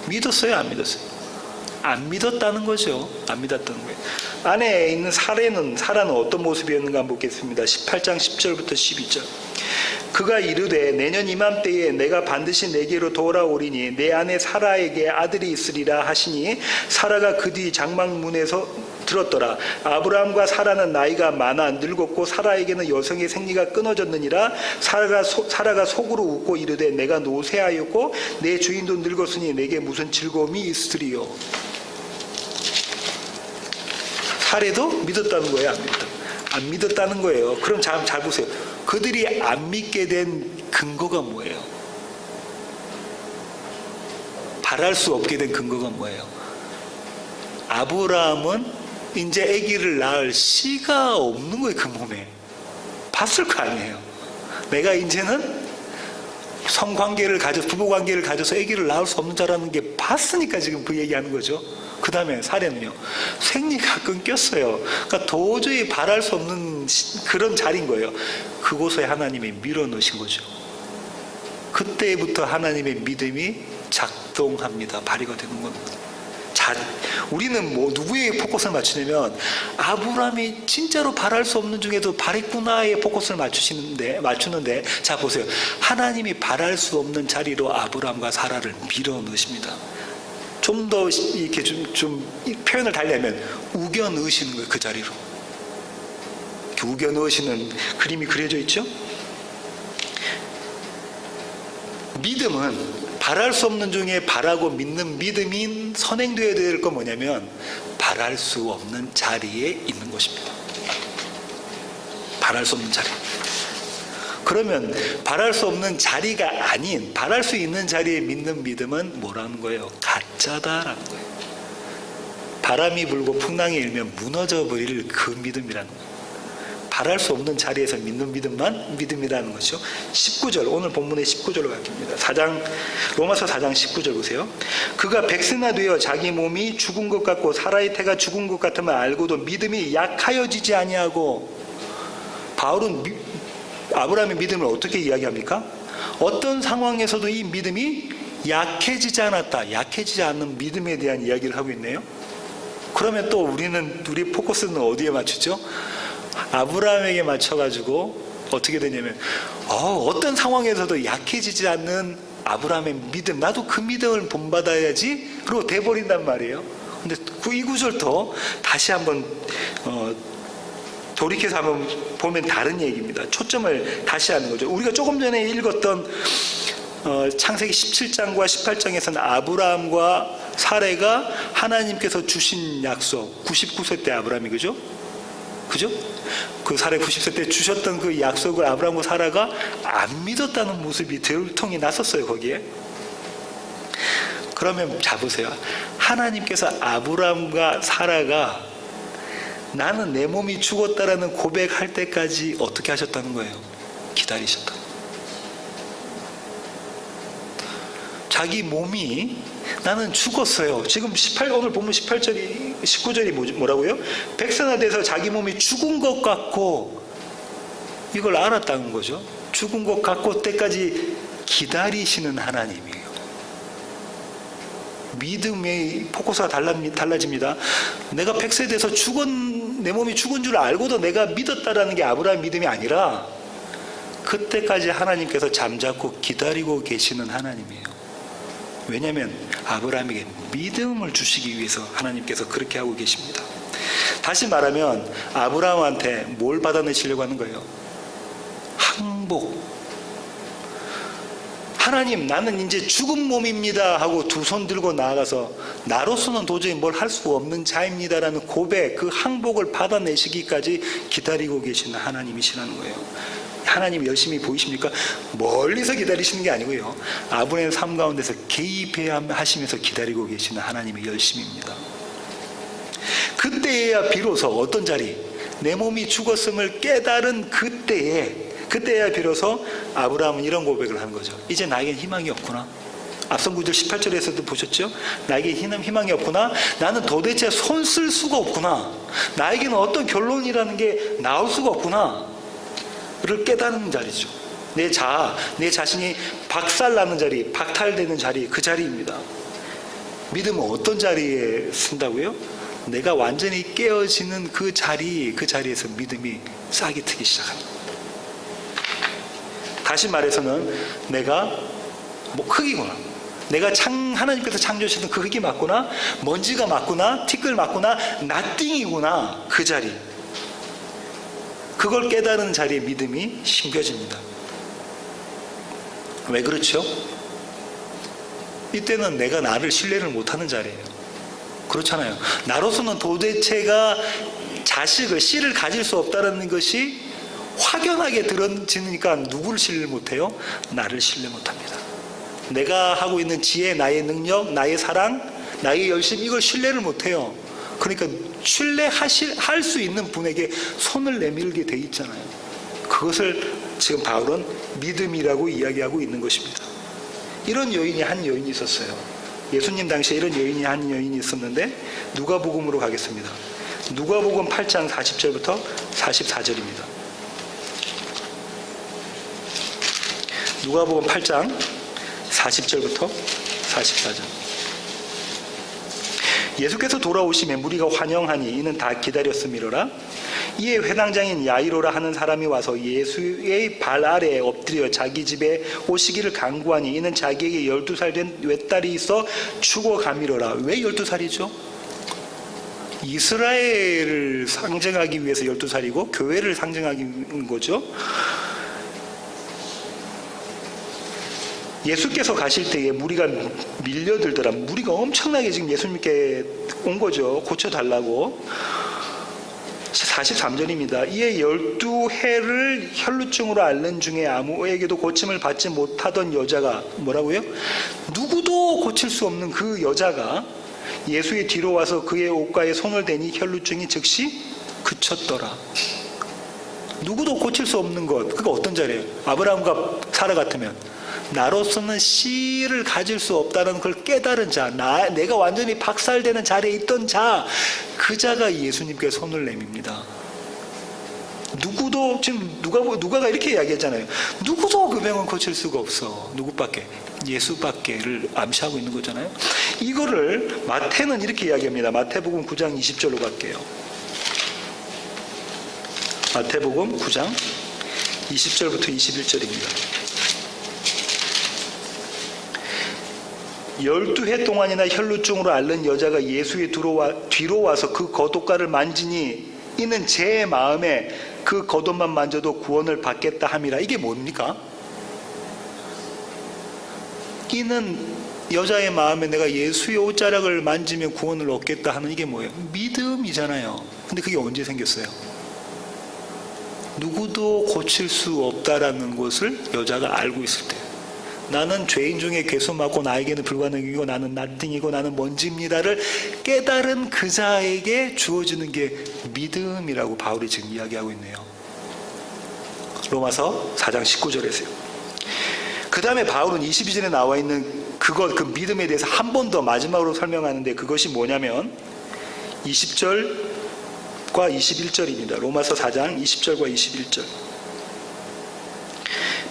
Speaker 2: 믿었어요? 안 믿었어요? 안 믿었다는 거죠. 안 믿었다는 거예요. 안에 있는 사라는 어떤 모습이었는가 한번 보겠습니다. 18장 10절부터 12절. 그가 이르되 내년 이맘때에 내가 반드시 내게로 돌아오리니 내 아내 사라에게 아들이 있으리라 하시니 사라가 그 뒤 장막문에서 들었더라. 아브라함과 사라는 나이가 많아 늙었고 사라에게는 여성의 생리가 끊어졌느니라. 사라가 속으로 웃고 이르되 내가 노쇠하였고 내 주인도 늙었으니 내게 무슨 즐거움이 있으리요. 사례도 믿었다는 거예요? 안 믿었다? 안 믿었다는 거예요. 그럼 잘 보세요. 그들이 안 믿게 된 근거가 뭐예요? 바랄 수 없게 된 근거가 뭐예요? 아브라함은 이제 아기를 낳을 씨가 없는 거예요. 그 몸에. 봤을 거 아니에요. 내가 이제는 성관계를 부부관계를 가져서 아기를 낳을 수 없는 자라는 게 봤으니까 지금 그 얘기하는 거죠. 그 다음에 사례는요. 생리가 끊겼어요. 그러니까 도저히 바랄 수 없는 그런 자리인 거예요. 그곳에 하나님이 밀어넣으신 거죠. 그때부터 하나님의 믿음이 작동합니다. 발휘가 되는 겁니다. 우리는 누구에게 포커스를 맞추냐면 아브라함이 진짜로 바랄 수 없는 중에도 바랬구나에 포커스를 맞추는데 자 보세요. 하나님이 바랄 수 없는 자리로 아브라함과 사라를 밀어넣으십니다. 좀 더 이렇게 좀 표현을 달리하면 우겨 넣으시는 거예요. 그 자리로 우겨 넣으시는 그림이 그려져 있죠. 믿음은 바랄 수 없는 중에 바라고 믿는 믿음인 선행되어야 될 건 뭐냐면 바랄 수 없는 자리에 있는 것입니다. 바랄 수 없는 자리. 그러면 바랄 수 없는 자리가 아닌 바랄 수 있는 자리에 믿는 믿음은 뭐라는 거예요? 가짜다라는 거예요. 바람이 불고 풍랑이 일면 무너져 버릴 그 믿음이라는 거예요. 바랄 수 없는 자리에서 믿는 믿음만 믿음이라는 것이죠. 19절, 오늘 본문의 19절로 갈깁니다. 로마서 4장 19절 보세요. 그가 100세나 되어 자기 몸이 죽은 것 같고 사라의 태가 죽은 것 같으면 알고도 믿음이 약하여지지 아니하고. 바울은 아브라함의 믿음을 어떻게 이야기합니까? 어떤 상황에서도 이 믿음이 약해지지 않았다. 약해지지 않는 믿음에 대한 이야기를 하고 있네요. 그러면 또 우리 포커스는 어디에 맞추죠? 아브라함에게 맞춰가지고 어떻게 되냐면 어떤 상황에서도 약해지지 않는 아브라함의 믿음, 나도 그 믿음을 본받아야지 로 돼버린단 말이에요. 근데 이 구절도 다시 한번 돌이켜서 한번 보면 다른 얘기입니다. 초점을 다시 하는 거죠. 우리가 조금 전에 읽었던 창세기 17장과 18장에서는 아브라함과 사레가 하나님께서 주신 약속, 99세 때 아브라함이 그죠? 그 사레 90세 때 주셨던 그 약속을 아브라함과 사라가 안 믿었다는 모습이 들통이 났었어요, 거기에. 그러면 자보세요. 하나님께서 아브라함과 사라가 나는 내 몸이 죽었다라는 고백할 때까지 어떻게 하셨다는 거예요? 기다리셨다. 자기 몸이 나는 죽었어요. 지금 오늘 보면 18절이 19절이 뭐라고요? 백세나 돼서 자기 몸이 죽은 것 같고 이걸 알았다는 거죠. 죽은 것 같고 때까지 기다리시는 하나님이에요. 믿음의 포커스가 달라집니다. 내가 100세 돼서 내 몸이 죽은 줄 알고도 내가 믿었다라는 게 아브라함 믿음이 아니라 그때까지 하나님께서 잠자코 기다리고 계시는 하나님이에요. 왜냐하면 아브라함에게 믿음을 주시기 위해서 하나님께서 그렇게 하고 계십니다. 다시 말하면 아브라함한테 뭘 받아내시려고 하는 거예요? 항복. 하나님, 나는 이제 죽은 몸입니다 하고 두 손 들고 나아가서 나로서는 도저히 뭘 할 수 없는 자입니다라는 고백, 그 항복을 받아내시기까지 기다리고 계시는 하나님이시라는 거예요. 하나님 열심히 보이십니까? 멀리서 기다리시는 게 아니고요. 아브라함의 삶 가운데서 개입해야 하시면서 기다리고 계시는 하나님의 열심입니다. 그때야 비로소 어떤 자리? 내 몸이 죽었음을 깨달은 그때야 비로소 아브라함은 이런 고백을 하는 거죠. 이제 나에겐 희망이 없구나. 앞선 9절 18절에서도 보셨죠? 나에게 희망이 없구나. 나는 도대체 손 쓸 수가 없구나. 나에게는 어떤 결론이라는 게 나올 수가 없구나. 를 깨닫는 자리죠. 내 자신이 박살나는 자리, 박탈되는 자리, 그 자리입니다. 믿음은 어떤 자리에 쓴다고요? 내가 완전히 깨어지는 그 자리에서 믿음이 싹이 트기 시작합니다. 다시 말해서는 내가 흙이구나. 내가 하나님께서 창조하신 그 흙이 맞구나. 먼지가 맞구나. 티끌 맞구나. 나띵이구나. 그 자리. 그걸 깨달은 자리에 믿음이 심겨집니다. 왜 그렇죠? 이때는 내가 나를 신뢰를 못하는 자리예요. 그렇잖아요. 나로서는 도대체가 씨를 가질 수 없다는 것이 확연하게 드러지니까 누구를 신뢰 못해요? 나를 신뢰 못합니다. 내가 하고 있는 지혜, 나의 능력, 나의 사랑, 나의 열심, 이걸 신뢰를 못해요. 그러니까 신뢰할 수 있는 분에게 손을 내밀게 돼 있잖아요. 그것을 지금 바울은 믿음이라고 이야기하고 있는 것입니다. 이런 한 여인이 있었어요. 예수님 당시에 한 여인이 있었는데 누가복음으로 가겠습니다. 누가복음 8장 40절부터 44절입니다. 누가복음 8장 40절부터 44절. 예수께서 돌아오심에 무리가 환영하니 이는 다 기다렸음이로라. 이에 회당장인 야이로라 하는 사람이 와서 예수의 발 아래에 엎드려 자기 집에 오시기를 간구하니 이는 자기에게 12살 된 외딸이 있어 죽어가미로라. 왜 12살이죠? 이스라엘을 상징하기 위해서 12살이고 교회를 상징하는 거죠. 예수께서 가실 때에 무리가 밀려들더라. 무리가 엄청나게 지금 예수님께 온 거죠. 고쳐달라고. 43절입니다. 이에 12해를 혈루증으로 앓는 중에 아무에게도 고침을 받지 못하던 여자가 뭐라고요? 누구도 고칠 수 없는 그 여자가 예수의 뒤로 와서 그의 옷가에 손을 대니 혈루증이 즉시 그쳤더라. 누구도 고칠 수 없는 것. 그게 어떤 자리예요? 아브라함과 사라 같으면 나로서는 씨를 가질 수 없다는 걸 깨달은 자, 내가 완전히 박살되는 자리에 있던 자, 그 자가 예수님께 손을 내밉니다. 누구도 지금 누가가 이렇게 이야기했잖아요. 누구도 그 병은 고칠 수가 없어. 누구밖에? 예수밖에를 암시하고 있는 거잖아요. 이거를 마태는 이렇게 이야기합니다. 마태복음 9장 20절로 갈게요. 마태복음 9장 20절부터 21절입니다. 12해 동안이나 혈루증으로 앓는 여자가 예수의 뒤로 와서 그 겉옷가를 만지니 이는 제 마음에 그 겉옷만 만져도 구원을 받겠다 함이라. 이게 뭡니까? 바뀌는 여자의 마음에 내가 예수의 옷자락을 만지면 구원을 얻겠다 하는 이게 뭐예요? 믿음이잖아요. 근데 그게 언제 생겼어요? 누구도 고칠 수 없다라는 것을 여자가 알고 있을 때, 나는 죄인 중에 괴수 맞고 나에게는 불가능이고 나는 나띵이고 나는 먼지입니다를 깨달은 그 자에게 주어지는 게 믿음이라고 바울이 지금 이야기하고 있네요. 로마서 4장 19절에서요. 그 다음에 바울은 22절에 나와 있는 그 믿음에 대해서 한 번 더 마지막으로 설명하는데, 그것이 뭐냐면 20절과 21절입니다. 로마서 4장 20절과 21절.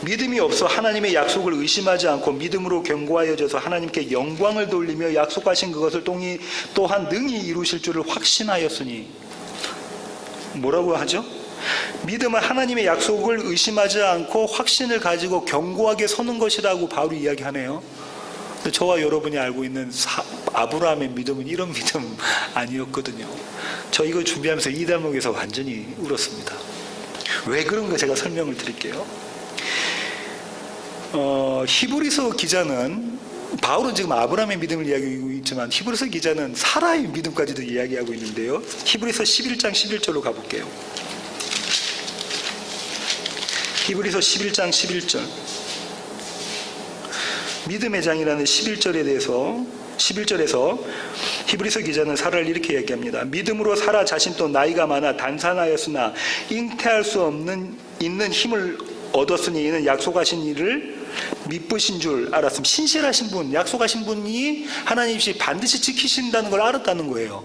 Speaker 2: 믿음이 없어 하나님의 약속을 의심하지 않고 믿음으로 견고하여져서 하나님께 영광을 돌리며 약속하신 그것을 또한 능히 이루실 줄을 확신하였으니. 뭐라고 하죠? 믿음은 하나님의 약속을 의심하지 않고 확신을 가지고 견고하게 서는 것이라고 바울이 이야기하네요. 저와 여러분이 알고 있는 아브라함의 믿음은 이런 믿음 아니었거든요. 저 이거 준비하면서 이 대목에서 완전히 울었습니다. 왜 그런가 제가 설명을 드릴게요. 히브리서 기자는, 바울은 지금 아브라함의 믿음을 이야기하고 있지만 히브리서 기자는 사라의 믿음까지도 이야기하고 있는데요. 히브리서 11장 11절로 가볼게요. 히브리서 11장 11절. 믿음의 장이라는 11절에서 히브리서 기자는 사라를 이렇게 얘기합니다. 믿음으로 사라 자신도 나이가 많아 단산하였으나 잉태할 수 있는 힘을 얻었으니 이는 약속하신 일을 미쁘신 줄 알았음. 신실하신 분, 약속하신 분이 하나님이 반드시 지키신다는 걸 알았다는 거예요.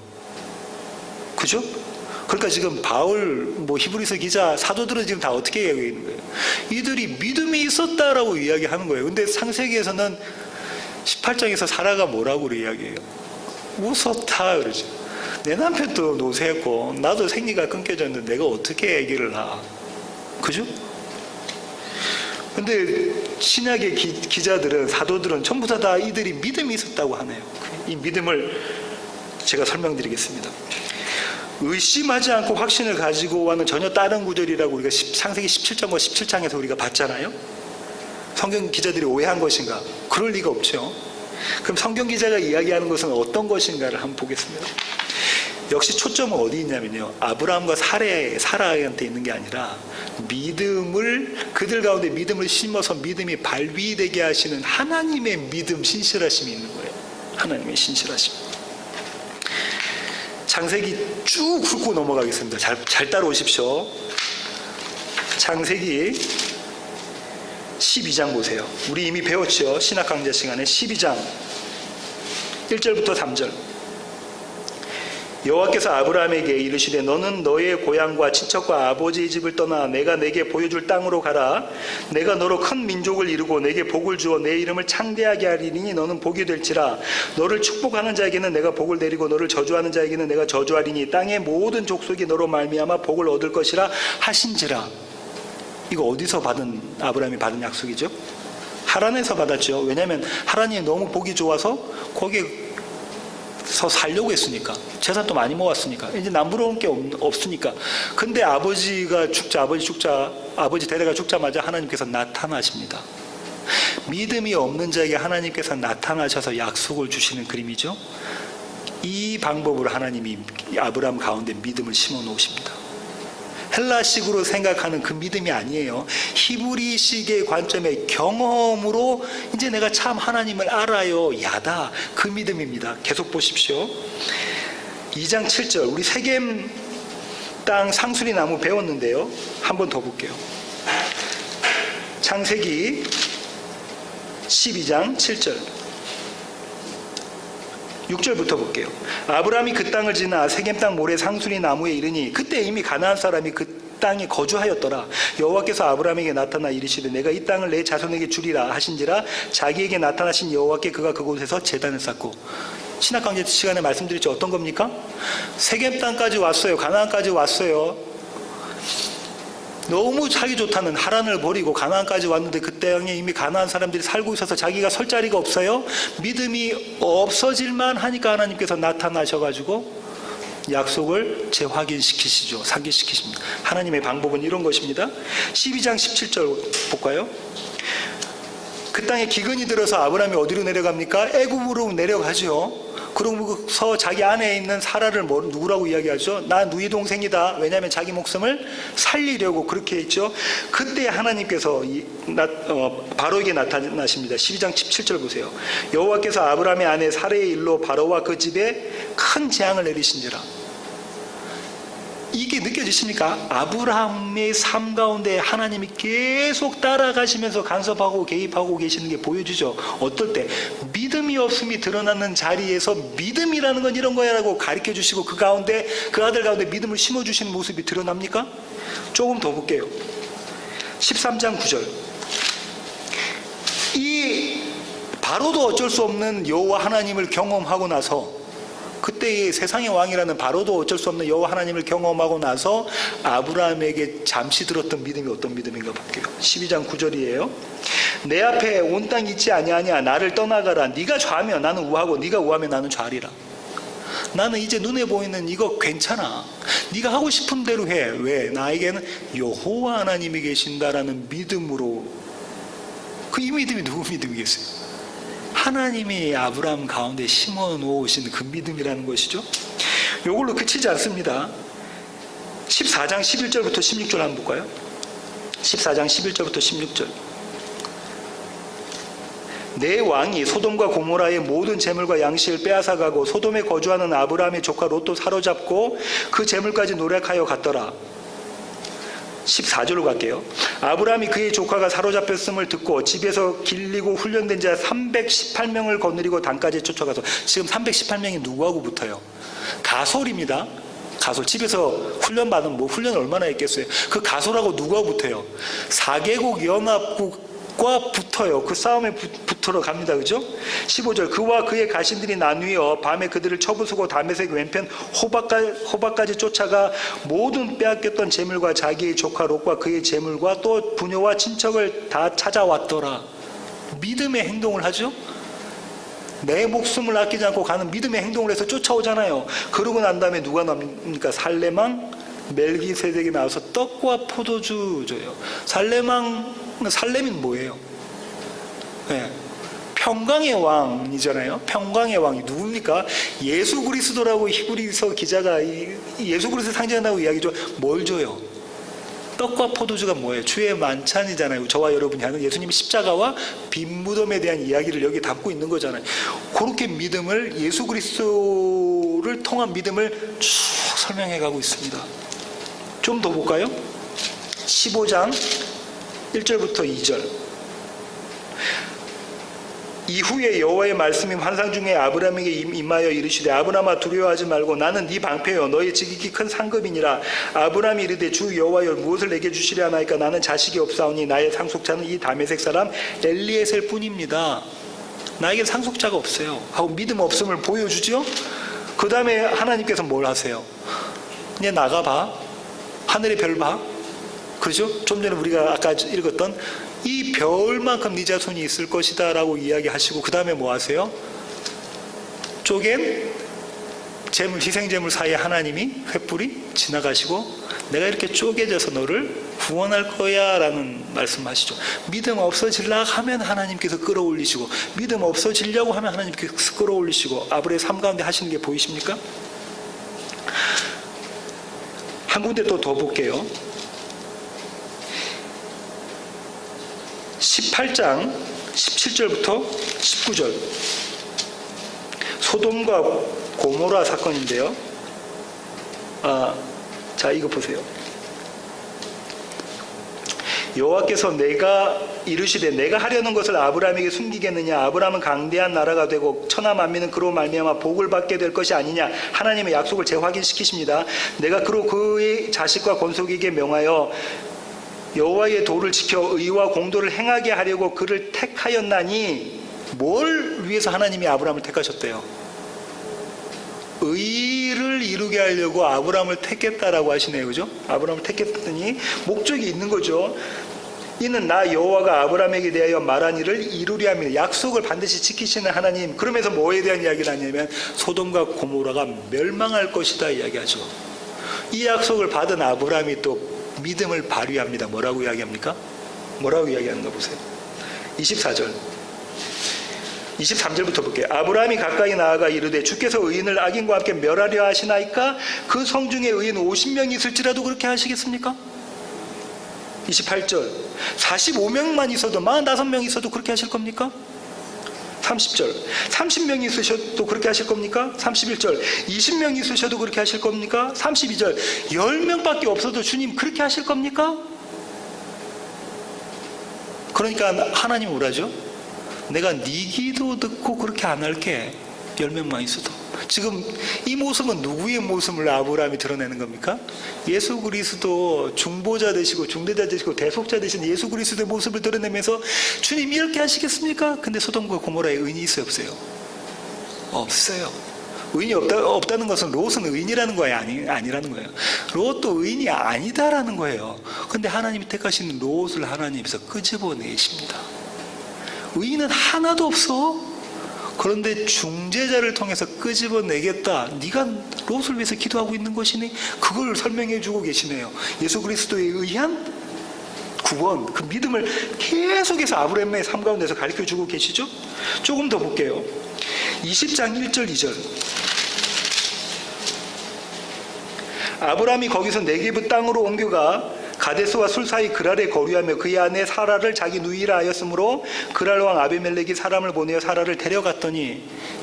Speaker 2: 그죠? 그러니까 지금 바울, 히브리서 기자, 사도들은 지금 다 어떻게 이야기하고 있는 거예요? 이들이 믿음이 있었다라고 이야기하는 거예요. 근데 창세기에서는 18장에서 사라가 뭐라고 이야기해요? 웃었다 그러죠. 내 남편도 노쇠했고 나도 생리가 끊겨졌는데 내가 어떻게 얘기를 하? 그죠? 근데 신약의 기자들은, 사도들은 전부 다 이들이 믿음이 있었다고 하네요. 이 믿음을 제가 설명드리겠습니다. 의심하지 않고 확신을 가지고 하는 전혀 다른 구절이라고 우리가 창세기 17장과 17장에서 우리가 봤잖아요. 성경 기자들이 오해한 것인가? 그럴 리가 없죠. 그럼 성경 기자가 이야기하는 것은 어떤 것인가를 한번 보겠습니다. 역시 초점은 어디 있냐면요, 아브라함과 사라한테 있는 게 아니라 그들 가운데 믿음을 심어서 믿음이 발휘되게 하시는 하나님의 믿음, 신실하심이 있는 거예요. 하나님의 신실하심. 창세기 쭉 훑고 넘어가겠습니다. 잘 따라오십시오. 창세기 12장 보세요. 우리 이미 배웠죠? 신학 강좌 시간에 12장 1절부터 3절. 여호와께서 아브라함에게 이르시되 너는 너의 고향과 친척과 아버지의 집을 떠나 내가 내게 보여줄 땅으로 가라. 내가 너로 큰 민족을 이루고 내게 복을 주어 내 이름을 창대하게 하리니 너는 복이 될지라. 너를 축복하는 자에게는 내가 복을 내리고 너를 저주하는 자에게는 내가 저주하리니 땅의 모든 족속이 너로 말미암아 복을 얻을 것이라 하신지라. 이거 어디서 아브라함이 받은 약속이죠? 하란에서 받았죠. 왜냐하면 하란이 너무 복이 좋아서 거기에 살려고 했으니까, 재산도 많이 모았으니까, 이제 남부로 올 게 없으니까. 근데 아버지 데려가 죽자마자 하나님께서 나타나십니다. 믿음이 없는 자에게 하나님께서 나타나셔서 약속을 주시는 그림이죠. 이 방법으로 하나님이 아브라함 가운데 믿음을 심어 놓으십니다. 헬라식으로 생각하는 그 믿음이 아니에요. 히브리식의 관점의 경험으로 이제 내가 참 하나님을 알아요, 야다, 그 믿음입니다. 계속 보십시오. 2장 7절, 우리 세겜 땅 상수리 나무 배웠는데요. 한 번 더 볼게요. 창세기 12장 7절 6절부터 볼게요. 아브라함이 그 땅을 지나 세겜 땅 모래 상수리 나무에 이르니 그때 이미 가나안 사람이 그 땅에 거주하였더라. 여호와께서 아브라함에게 나타나 이르시되 내가 이 땅을 내 자손에게 주리라 하신지라. 자기에게 나타나신 여호와께 그가 그곳에서 제단을 쌓고. 신학 강좌 시간에 말씀드렸죠. 어떤 겁니까? 세겜 땅까지 왔어요. 가나안까지 왔어요. 너무 살기 좋다는 하란을 버리고 가나안까지 왔는데 그 땅에 이미 가나안 사람들이 살고 있어서 자기가 설 자리가 없어요. 믿음이 없어질만 하니까 하나님께서 나타나셔가지고 약속을 재확인시키시죠. 상기시키십니다. 하나님의 방법은 이런 것입니다. 12장 17절 볼까요? 그 땅에 기근이 들어서 아브라함이 어디로 내려갑니까? 애굽으로 내려가죠. 그러고서 자기 안에 있는 사라를 누구라고 이야기하죠? 나 누이 동생이다. 왜냐하면 자기 목숨을 살리려고 그렇게 했죠. 그때 하나님께서 바로에게 나타나십니다. 12장 17절 보세요. 여호와께서 아브라함의 아내 사레의 일로 바로와 그 집에 큰 재앙을 내리신지라. 이게 느껴지십니까? 아브라함의 삶 가운데 하나님이 계속 따라가시면서 간섭하고 개입하고 계시는 게 보여지죠. 어떨 때? 믿음이 없음이 드러나는 자리에서 믿음이라는 건 이런 거야 라고 가르쳐 주시고 그 가운데 그 아들 가운데 믿음을 심어주시는 모습이 드러납니까? 조금 더 볼게요. 13장 9절. 이 바로도 어쩔 수 없는 여호와 하나님을 경험하고 나서 그때의 세상의 왕이라는 바로도 어쩔 수 없는 여호와 하나님을 경험하고 나서 아브라함에게 잠시 들었던 믿음이 어떤 믿음인가 볼게요. 12장 9절이에요. 내 앞에 온 땅 있지 아니하냐. 나를 떠나가라. 네가 좌하면 나는 우하고 네가 우하면 나는 좌리라. 나는 이제 눈에 보이는 이거 괜찮아. 네가 하고 싶은 대로 해. 왜? 나에게는 여호와 하나님이 계신다라는 믿음으로. 이 믿음이 누구 믿음이겠어요? 하나님이 아브라함 가운데 심어 놓으신 그 믿음이라는 것이죠. 이걸로 그치지 않습니다. 14장 11절부터 16절 한번 볼까요? 14장 11절부터 16절. 내 왕이 소돔과 고모라의 모든 재물과 양식을 빼앗아가고 소돔에 거주하는 아브라함의 조카 롯도 사로잡고 그 재물까지 노력하여 갔더라. 14절로 갈게요. 아브라함이 그의 조카가 사로잡혔음을 듣고 집에서 길리고 훈련된 자 318명을 거느리고 단까지 쫓아가서, 지금 318명이 누구하고 붙어요? 가솔입니다. 가솔. 집에서 훈련받은 훈련 얼마나 했겠어요? 그 가솔하고 누구하고 붙어요? 4개국 연합국과 붙어요. 그 싸움에 붙으러 갑니다. 그죠? 15절. 그와 그의 가신들이 나뉘어 밤에 그들을 쳐부수고 다메섹 왼편 호박까지 쫓아가 모든 빼앗겼던 재물과 자기의 조카 롯과 그의 재물과 또 부녀와 친척을 다 찾아왔더라. 믿음의 행동을 하죠. 내 목숨을 아끼지 않고 가는 믿음의 행동을 해서 쫓아오잖아요. 그러고 난 다음에 누가 남습니까? 살레망 멜기세덱이 나와서 떡과 포도주 줘요. 살렘이 뭐예요? 네. 평강의 왕이잖아요. 평강의 왕이 누굽니까? 예수 그리스도라고 히브리서 기자가 예수 그리스도 상징한다고 이야기죠. 뭘 줘요? 떡과 포도주가 뭐예요? 주의 만찬이잖아요. 저와 여러분이 하는 예수님의 십자가와 빈 무덤에 대한 이야기를 여기 담고 있는 거잖아요. 그렇게 믿음을, 예수 그리스도를 통한 믿음을 쭉 설명해 가고 있습니다. 좀 더 볼까요? 15장 1절부터 2절. 이후에 여호와의 말씀이 환상 중에 아브라함에게 임하여 이르시되 아브라함아 두려워하지 말고 나는 네 방패여 너의 지극히 큰 상급이니라. 아브라함이 이르되 주 여호와여 무엇을 내게 주시려 하나이까. 나는 자식이 없사오니 나의 상속자는 이 다메섹 사람 엘리에셀 뿐입니다. 나에게 상속자가 없어요 하고 믿음 없음을 보여주죠. 그 다음에 하나님께서 뭘 하세요? 이제 나가봐. 하늘의 별 봐. 그렇죠? 좀 전에 우리가 아까 읽었던 이 별만큼 네 자손이 있을 것이다 라고 이야기하시고 그 다음에 뭐 하세요? 쪼갠 재물, 희생재물 사이에 하나님이 횃불이 지나가시고 내가 이렇게 쪼개져서 너를 구원할 거야 라는 말씀하시죠. 믿음 없어질라 하면 하나님께서 끌어올리시고, 믿음 없어지려고 하면 하나님께서 끌어올리시고, 아브라함의 삶 가운데 하시는 게 보이십니까? 한 군데 또 더 볼게요. 18장 17절부터 19절. 소돔과 고모라 사건인데요. 자, 이거 보세요. 여호와께서 내가 이르시되 내가 하려는 것을 아브라함에게 숨기겠느냐. 아브라함은 강대한 나라가 되고 천하 만민은 그로 말미암아 복을 받게 될 것이 아니냐. 하나님의 약속을 재확인시키십니다. 내가 그로 그의 자식과 권속에게 명하여 여호와의 도를 지켜 의와 공도를 행하게 하려고 그를 택하였나니. 뭘 위해서 하나님이 아브라함을 택하셨대요? 의를 이루게 하려고 아브라함을 택했다라고 하시네요. 그죠? 아브라함을 택했더니 목적이 있는 거죠. 이는 나 여호와가 아브라함에게 대하여 말한 일을 이루려 합니다. 약속을 반드시 지키시는 하나님. 그러면서 뭐에 대한 이야기를 하냐면 소돔과 고모라가 멸망할 것이다 이야기하죠. 이 약속을 받은 아브라함이 또 믿음을 발휘합니다. 뭐라고 이야기합니까? 뭐라고 이야기하는가 보세요. 24절. 23절부터 볼게요. 아브라함이 가까이 나아가 이르되 주께서 의인을 악인과 함께 멸하려 하시나이까? 그 성 중에 의인 50명이 있을지라도 그렇게 하시겠습니까? 28절. 45명만 있어도 45명 있어도 그렇게 하실 겁니까? 30절. 30명이 있으셔도 그렇게 하실 겁니까? 31절. 20명이 있으셔도 그렇게 하실 겁니까? 32절. 10명밖에 없어도 주님 그렇게 하실 겁니까? 그러니까 하나님 뭐라죠? 내가 네 기도 듣고 그렇게 안 할게. 10명만 있어도. 지금 이 모습은 누구의 모습을 아브라함이 드러내는 겁니까? 예수 그리스도 중보자 되시고 중대자 되시고 대속자 되신 예수 그리스도의 모습을 드러내면서 주님 이렇게 하시겠습니까? 근데 소돔과 고모라에 의인이 있어요, 없어요? 없어요. 의인이 없다는 것은 롯은 의인이라는 거예요, 아니라는 거예요. 롯도 의인이 아니다라는 거예요. 근데 하나님이 택하신 롯을 하나님께서 끄집어내십니다. 의인은 하나도 없어. 그런데 중재자를 통해서 끄집어내겠다. 네가 롯을 위해서 기도하고 있는 것이니 그걸 설명해 주고 계시네요. 예수 그리스도에 의한 구원, 그 믿음을 계속해서 아브라함의 삶 가운데서 가르쳐 주고 계시죠. 조금 더 볼게요. 20장 1절 2절. 아브라함이 거기서 네게브 땅으로 옮겨가 가데스와 술 사이 그랄에 거류하며 그의 아내 사라를 자기 누이라 하였으므로 그랄 왕 아비멜렉이 사람을 보내어 사라를 데려갔더니,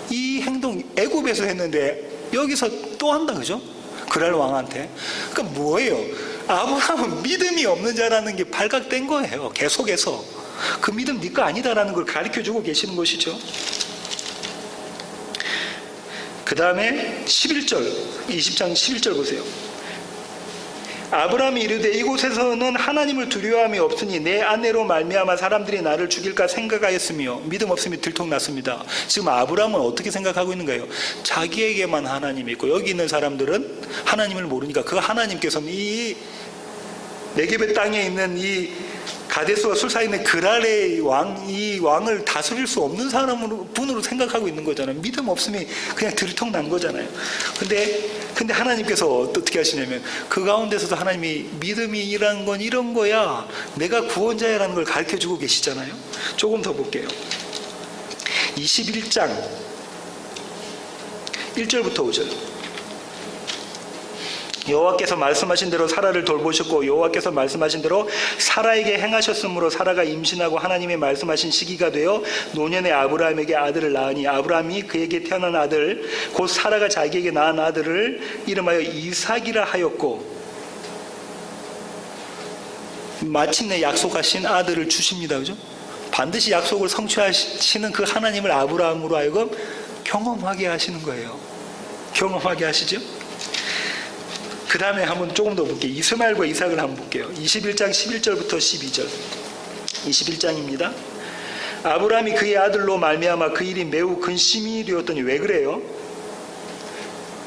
Speaker 2: 이 행동 애굽에서 했는데 여기서 또 한다, 그죠? 그랄 왕한테. 그러니까 뭐예요? 아브라함은 믿음이 없는 자라는 게 발각된 거예요. 계속해서 그 믿음 네 거 아니다라는 걸 가르쳐주고 계시는 것이죠. 그 다음에 11절, 20장 11절 보세요. 아브라함이 이르되 이곳에서는 하나님을 두려워함이 없으니 내 아내로 말미암아 사람들이 나를 죽일까 생각하였으며, 믿음 없음이 들통났습니다. 지금 아브라함은 어떻게 생각하고 있는 거예요? 자기에게만 하나님이 있고 여기 있는 사람들은 하나님을 모르니까 그 하나님께서는 이 네게베 땅에 있는 이 가데스와 술 사이에 있는 그랄의 왕, 이 왕을 다스릴 수 없는 분으로 생각하고 있는 거잖아요. 믿음 없음이 그냥 들통난 거잖아요. 근데 하나님께서 어떻게 하시냐면 그 가운데서도 하나님이 믿음이란 건 이런 거야, 내가 구원자야라는 걸 가르쳐주고 계시잖아요. 조금 더 볼게요. 21장 1절부터 5절. 여호와께서 말씀하신 대로 사라를 돌보셨고 여호와께서 말씀하신 대로 사라에게 행하셨으므로 사라가 임신하고 하나님의 말씀하신 시기가 되어 노년의 아브라함에게 아들을 낳으니 아브라함이 그에게 태어난 아들 곧 사라가 자기에게 낳은 아들을 이름하여 이삭이라 하였고, 마침내 약속하신 아들을 주십니다. 그죠? 반드시 약속을 성취하시는 그 하나님을 아브라함으로 하여금 경험하게 하시는 거예요. 경험하게 하시죠? 그 다음에 한번 조금 더 볼게요. 이스마엘과 이삭을 한번 볼게요. 21장 11절부터 12절. 21장입니다. 아브라함이 그의 아들로 말미암아 그 일이 매우 근심이 되었더니, 왜 그래요?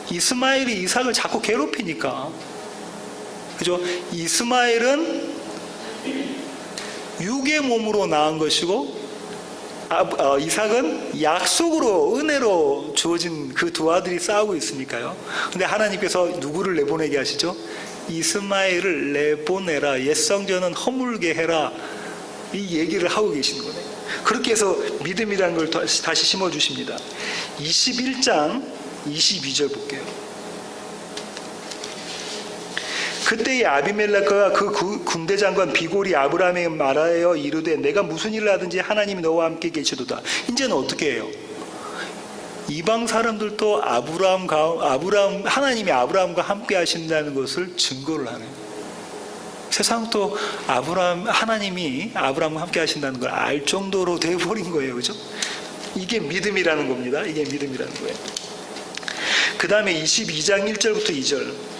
Speaker 2: 이스마엘이 이삭을 자꾸 괴롭히니까. 그죠? 이스마엘은 육의 몸으로 낳은 것이고 이삭은 약속으로, 은혜로 주어진 그 두 아들이 싸우고 있으니까요. 근데 하나님께서 누구를 내보내게 하시죠? 이스마엘을 내보내라, 옛성전은 허물게 해라, 이 얘기를 하고 계시는 거네요. 그렇게 해서 믿음이라는 걸 다시 심어주십니다. 21장 22절 볼게요. 그때의 아비멜렉과 그 군대 장관 비골이 아브라함에게 말하여 이르되 내가 무슨 일을 하든지 하나님이 너와 함께 계시도다. 이제는 어떻게 해요? 이방 사람들도 하나님이 아브라함과 함께 하신다는 것을 증거를 하네요. 세상도 하나님이 아브라함과 함께 하신다는 걸 알 정도로 되어버린 거예요. 그죠? 이게 믿음이라는 겁니다. 이게 믿음이라는 거예요. 그 다음에 22장 1절부터 2절.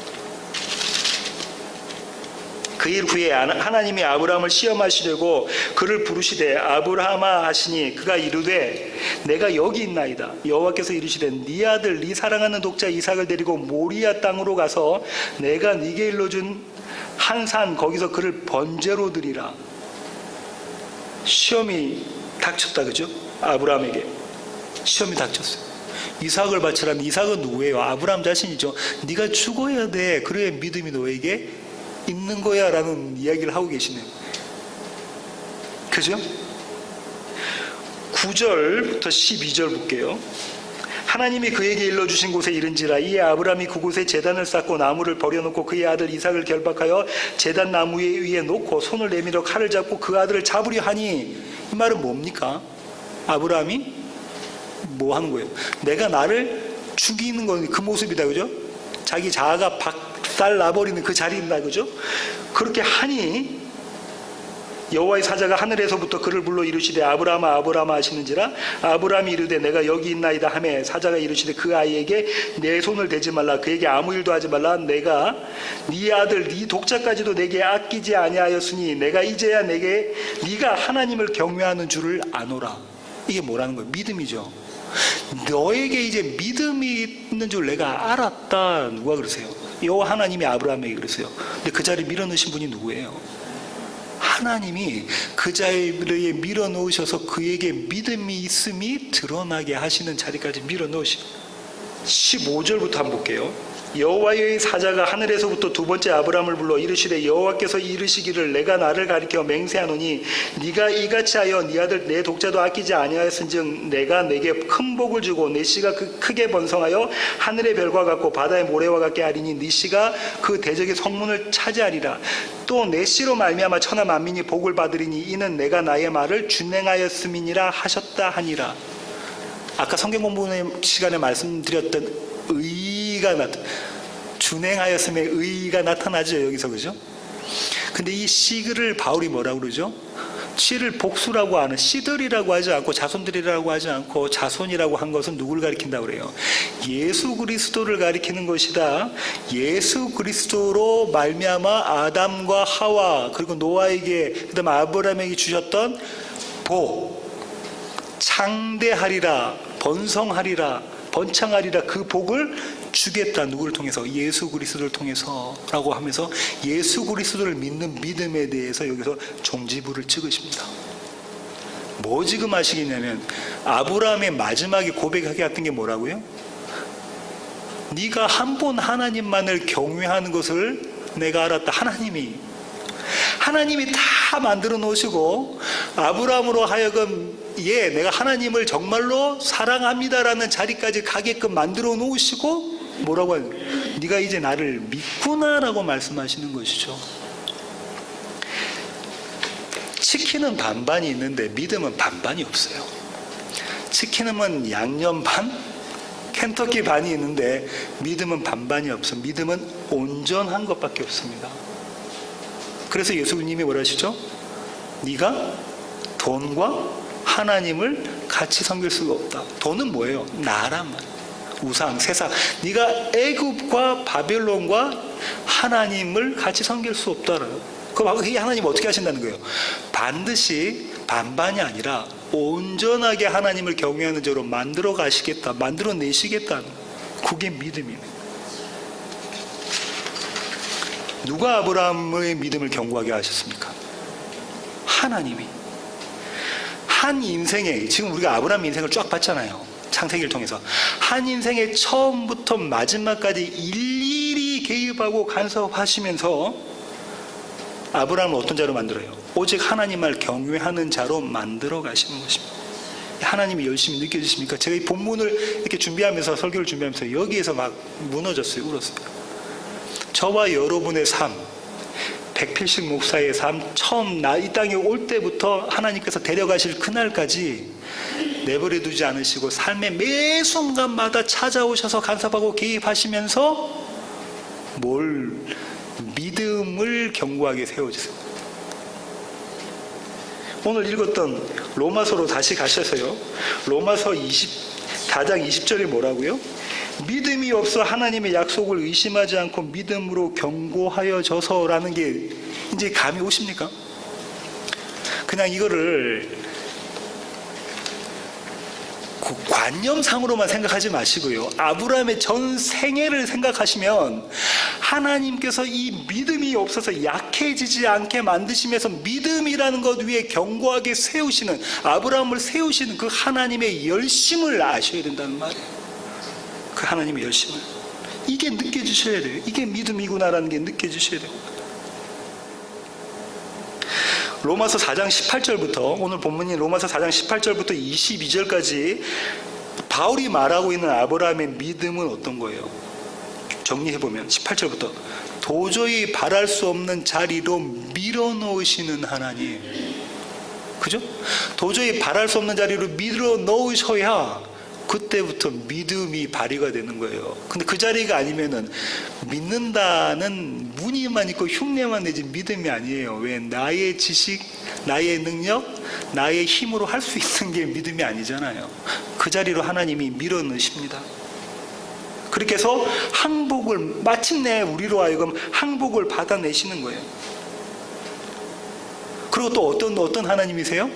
Speaker 2: 그 일 후에 하나님이 아브라함을 시험하시려고 그를 부르시되 아브라함아 하시니 그가 이르되 내가 여기 있나이다. 여호와께서 이르시되 네 아들 네 사랑하는 독자 이삭을 데리고 모리아 땅으로 가서 내가 네게 일러준 한 산 거기서 그를 번제로 드리라. 시험이 닥쳤다, 그죠? 아브라함에게 시험이 닥쳤어요. 이삭을 바치라는, 이삭은 누구예요? 아브라함 자신이죠. 네가 죽어야 돼, 그래야 믿음이 너에게 있는 거야 라는 이야기를 하고 계시네요. 그죠? 9절부터 12절 볼게요. 하나님이 그에게 일러주신 곳에 이른지라 이에 아브라함이 그곳에 제단을 쌓고 나무를 버려놓고 그의 아들 이삭을 결박하여 제단 나무 위에 놓고 손을 내밀어 칼을 잡고 그 아들을 잡으려 하니, 이 말은 뭡니까? 아브라함이 뭐 하는 거예요? 내가 나를 죽이는 건 그 모습이다, 그죠? 자기 자아가 박살 나버리는 그 자리인다, 그죠? 그렇게 하니 여호와의 사자가 하늘에서부터 그를 불러 이르시되 아브라함아 아브라함아 하시는지라 아브라함이 이르되 내가 여기 있나이다 하매 사자가 이르시되 그 아이에게 내 손을 대지 말라 그에게 아무 일도 하지 말라 내가 네 아들 네 독자까지도 내게 아끼지 아니하였으니 내가 이제야 내게 네가 하나님을 경외하는 줄을 아노라. 이게 뭐라는 거예요? 믿음이죠. 너에게 이제 믿음이 있는 줄 내가 알았다. 누가 그러세요? 여호와 하나님이 아브라함에게 그러세요. 근데 그 자리에 밀어넣으신 분이 누구예요? 하나님이 그 자리에 밀어넣으셔서 그에게 믿음이 있음이 드러나게 하시는 자리까지 밀어넣으시고 15절부터 한번 볼게요. 여호와의 사자가 하늘에서부터 두 번째 아브라함을 불러 이르시되 여호와께서 이르시기를 내가 나를 가리켜 맹세하노니 네가 이같이 하여 네 아들 내 독자도 아끼지 아니하였은즉 내가 내게 큰 복을 주고 내 씨가 크게 번성하여 하늘의 별과 같고 바다의 모래와 같게 하리니 네 씨가 그 대적의 성문을 차지하리라. 또 내 씨로 말미암아 천하 만민이 복을 받으리니 이는 내가 나의 말을 준행하였음이니라 하셨다 하니라. 아까 성경 공부 시간에 말씀드렸던 의의가 준행하였음의 의의가 나타나죠, 여기서, 그죠? 근데 이 씨를 바울이 뭐라고 그러죠? 씨를 복수라고 하는 씨들이라고 하지 않고 자손들이라고 하지 않고 자손이라고 한 것은 누굴 가리킨다고 그래요? 예수 그리스도를 가리키는 것이다. 예수 그리스도로 말미암아 아담과 하와 그리고 노아에게 그다음 아브라함에게 주셨던 복, 창대하리라, 번성하리라, 번창하리라, 그 복을 주겠다. 누구를 통해서? 예수 그리스도를 통해서라고 하면서 예수 그리스도를 믿는 믿음에 대해서 여기서 종지부를 찍으십니다. 뭐 지금 하시겠냐면 아브라함의 마지막에 고백하게 했던 게 뭐라고요? 네가 한 번 하나님만을 경외하는 것을 내가 알았다. 하나님이 다 만들어 놓으시고 아브라함으로 하여금 내가 하나님을 정말로 사랑합니다라는 자리까지 가게끔 만들어 놓으시고 뭐라고 하는 거예요? 네가 이제 나를 믿구나라고 말씀하시는 것이죠. 치킨은 반반이 있는데 믿음은 반반이 없어요. 치킨은 양념 반, 켄터키 반이 있는데 믿음은 반반이 없어. 믿음은 온전한 것밖에 없습니다. 그래서 예수님이 뭐라 하시죠? 네가 돈과 하나님을 같이 섬길 수가 없다. 돈은 뭐예요? 나란 말. 우상, 세상. 네가 애굽과 바벨론과 하나님을 같이 섬길 수 없다라요. 그럼 하나님 어떻게 하신다는 거예요? 반드시 반반이 아니라 온전하게 하나님을 경외하는 자로 만들어 가시겠다. 만들어 내시겠다. 그게 믿음이에요. 누가 아브라함의 믿음을 견고하게 하셨습니까? 하나님이. 한 인생에, 지금 우리가 아브라함 인생을 쫙 봤잖아요. 창세기를 통해서. 한 인생의 처음부터 마지막까지 일일이 개입하고 간섭하시면서 아브라함을 어떤 자로 만들어요? 오직 하나님을 경외하는 자로 만들어 가시는 것입니다. 하나님이 열심히 느껴지십니까? 제가 이 본문을 이렇게 준비하면서, 설교를 준비하면서 여기에서 막 무너졌어요. 울었어요. 저와 여러분의 삶, 백필식 목사의 삶, 처음 이 땅에 올 때부터 하나님께서 데려가실 그날까지 내버려 두지 않으시고 삶의 매 순간마다 찾아오셔서 간섭하고 개입하시면서 믿음을 견고하게 세워주세요. 오늘 읽었던 로마서로 다시 가셔서요. 로마서 4장 20절이 뭐라고요? 믿음이 없어 하나님의 약속을 의심하지 않고 믿음으로 견고하여져서라는 게 이제 감이 오십니까? 그냥 이거를 관념상으로만 생각하지 마시고요. 아브라함의 전 생애를 생각하시면 하나님께서 이 믿음이 없어서 약해지지 않게 만드시면서 믿음이라는 것 위에 견고하게 세우시는, 아브라함을 세우시는 그 하나님의 열심을 아셔야 된다는 말이에요. 그 하나님의 열심을. 이게 느껴지셔야 돼요. 이게 믿음이구나라는 게 느껴지셔야 돼요. 로마서 4장 18절부터 오늘 본문인 로마서 4장 18절부터 22절까지 바울이 말하고 있는 아브라함의 믿음은 어떤 거예요? 정리해보면 18절부터 도저히 바랄 수 없는 자리로 밀어넣으시는 하나님, 그죠? 도저히 바랄 수 없는 자리로 밀어넣으셔야 그때부터 믿음이 발휘가 되는 거예요. 근데 그 자리가 아니면은 믿는다는 무늬만 있고 흉내만 내지 믿음이 아니에요. 왜? 나의 지식, 나의 능력, 나의 힘으로 할 수 있는 게 믿음이 아니잖아요. 그 자리로 하나님이 밀어넣으십니다. 그렇게 해서 항복을 마침내 우리로 하여금 항복을 받아내시는 거예요. 그리고 또 어떤 하나님이세요?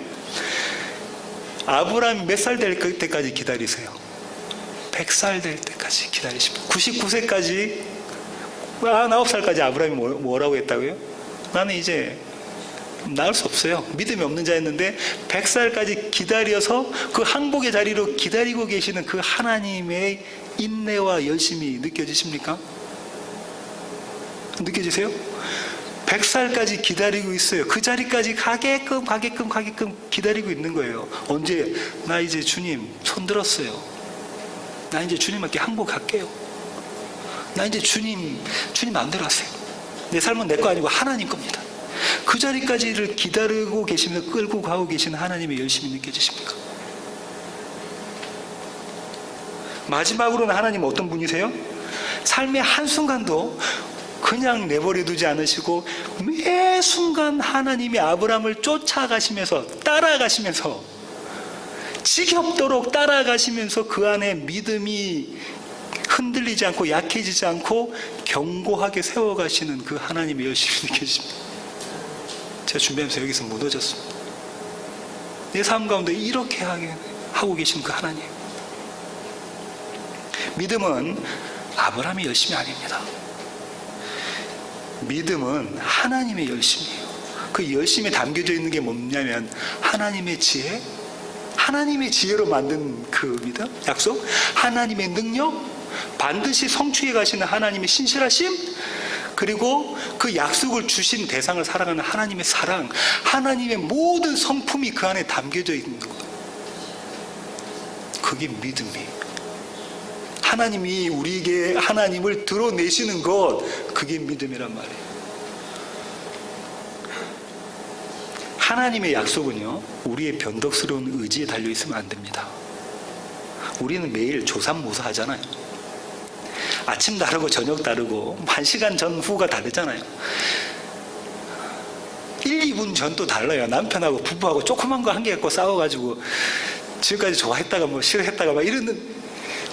Speaker 2: 아브라함이 몇 살 될 때까지 기다리세요? 100살 될 때까지 기다리십니다. 99세까지 99살까지 아브라함이 뭐라고 했다고요? 나는 이제 나을 수 없어요. 믿음이 없는 자였는데 100살까지 기다려서 그 항복의 자리로 기다리고 계시는 그 하나님의 인내와 열심이 느껴지십니까? 느껴지세요? 100살까지 기다리고 있어요. 그 자리까지 가게끔 기다리고 있는 거예요. 언제? 나 이제 주님 손 들었어요. 나 이제 주님께 항복할게요. 나 이제 주님 마음대로 하세요. 내 삶은 내 거 아니고 하나님 겁니다. 그 자리까지를 기다리고 계시면서 끌고 가고 계시는 하나님의 열심이 느껴지십니까? 마지막으로는 하나님 어떤 분이세요? 삶의 한순간도 그냥 내버려 두지 않으시고 매 순간 하나님이 아브라함을 쫓아가시면서 따라가시면서 지겹도록 따라가시면서 그 안에 믿음이 흔들리지 않고 약해지지 않고 견고하게 세워가시는 그 하나님의 열심이 느껴집니다. 제가 준비하면서 여기서 무너졌습니다. 내 삶 가운데 이렇게 하고 계신 그 하나님. 믿음은 아브라함의 열심이 아닙니다. 믿음은 하나님의 열심이에요. 그 열심에 담겨져 있는 게 뭐냐면 하나님의 지혜, 하나님의 지혜로 만든 그 믿음, 약속, 하나님의 능력, 반드시 성취해 가시는 하나님의 신실하심, 그리고 그 약속을 주신 대상을 사랑하는 하나님의 사랑, 하나님의 모든 성품이 그 안에 담겨져 있는 것. 그게 믿음이에요. 하나님이 우리에게 하나님을 드러내시는 것, 그게 믿음이란 말이에요. 하나님의 약속은요, 우리의 변덕스러운 의지에 달려있으면 안 됩니다. 우리는 매일 조삼모사 하잖아요. 아침 다르고 저녁 다르고 1시간 전후가 다르잖아요. 1, 2분 전도 달라요. 남편하고 부부하고 조그만 거 한 개 갖고 싸워가지고 지금까지 좋아했다가 뭐 싫어했다가 막 이러는,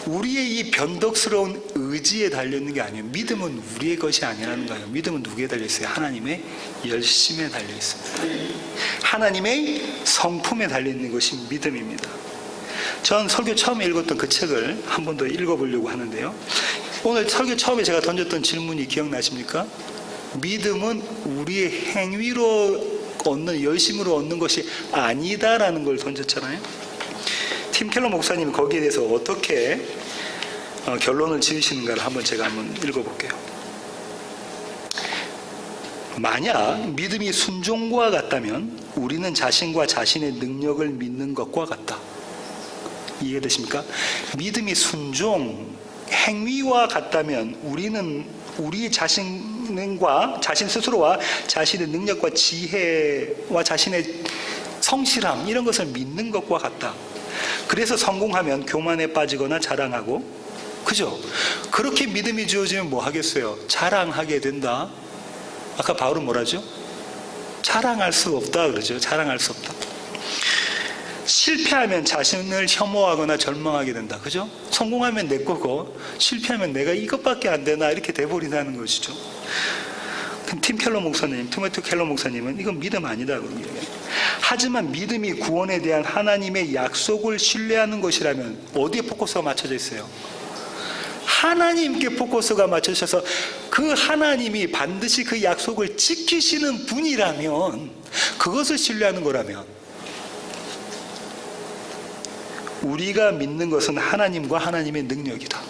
Speaker 2: 우리의 이 변덕스러운 의지에 달려있는 게 아니에요. 믿음은 우리의 것이 아니라는 거예요. 믿음은 누구에 달려있어요? 하나님의 열심에 달려있습니다. 하나님의 성품에 달려있는 것이 믿음입니다. 전 설교 처음에 읽었던 그 책을 한 번 더 읽어보려고 하는데요. 오늘 설교 처음에 제가 던졌던 질문이 기억나십니까? 믿음은 우리의 행위로 얻는, 열심으로 얻는 것이 아니다라는 걸 던졌잖아요. 팀 켈러 목사님이 거기에 대해서 어떻게 결론을 지으시는가를 제가 한번 읽어볼게요. 만약 믿음이 순종과 같다면 우리는 자신과 자신의 능력을 믿는 것과 같다. 이해되십니까? 믿음이 순종, 행위와 같다면 우리는 우리 자신과 자신 스스로와 자신의 능력과 지혜와 자신의 성실함, 이런 것을 믿는 것과 같다. 그래서 성공하면 교만에 빠지거나 자랑하고, 그죠? 그렇게 믿음이 주어지면 뭐 하겠어요? 자랑하게 된다. 아까 바울은 뭐라죠? 자랑할 수 없다 그러죠. 자랑할 수 없다. 실패하면 자신을 혐오하거나 절망하게 된다. 그죠? 성공하면 내 거고 실패하면 내가 이것밖에 안 되나 이렇게 돼버린다는 것이죠. 팀 켈러 목사님, 토마토 켈러 목사님은 이건 믿음 아니다. 하지만 믿음이 구원에 대한 하나님의 약속을 신뢰하는 것이라면 어디에 포커스가 맞춰져 있어요? 하나님께 포커스가 맞춰져서 그 하나님이 반드시 그 약속을 지키시는 분이라면, 그것을 신뢰하는 거라면, 우리가 믿는 것은 하나님과 하나님의 능력이다.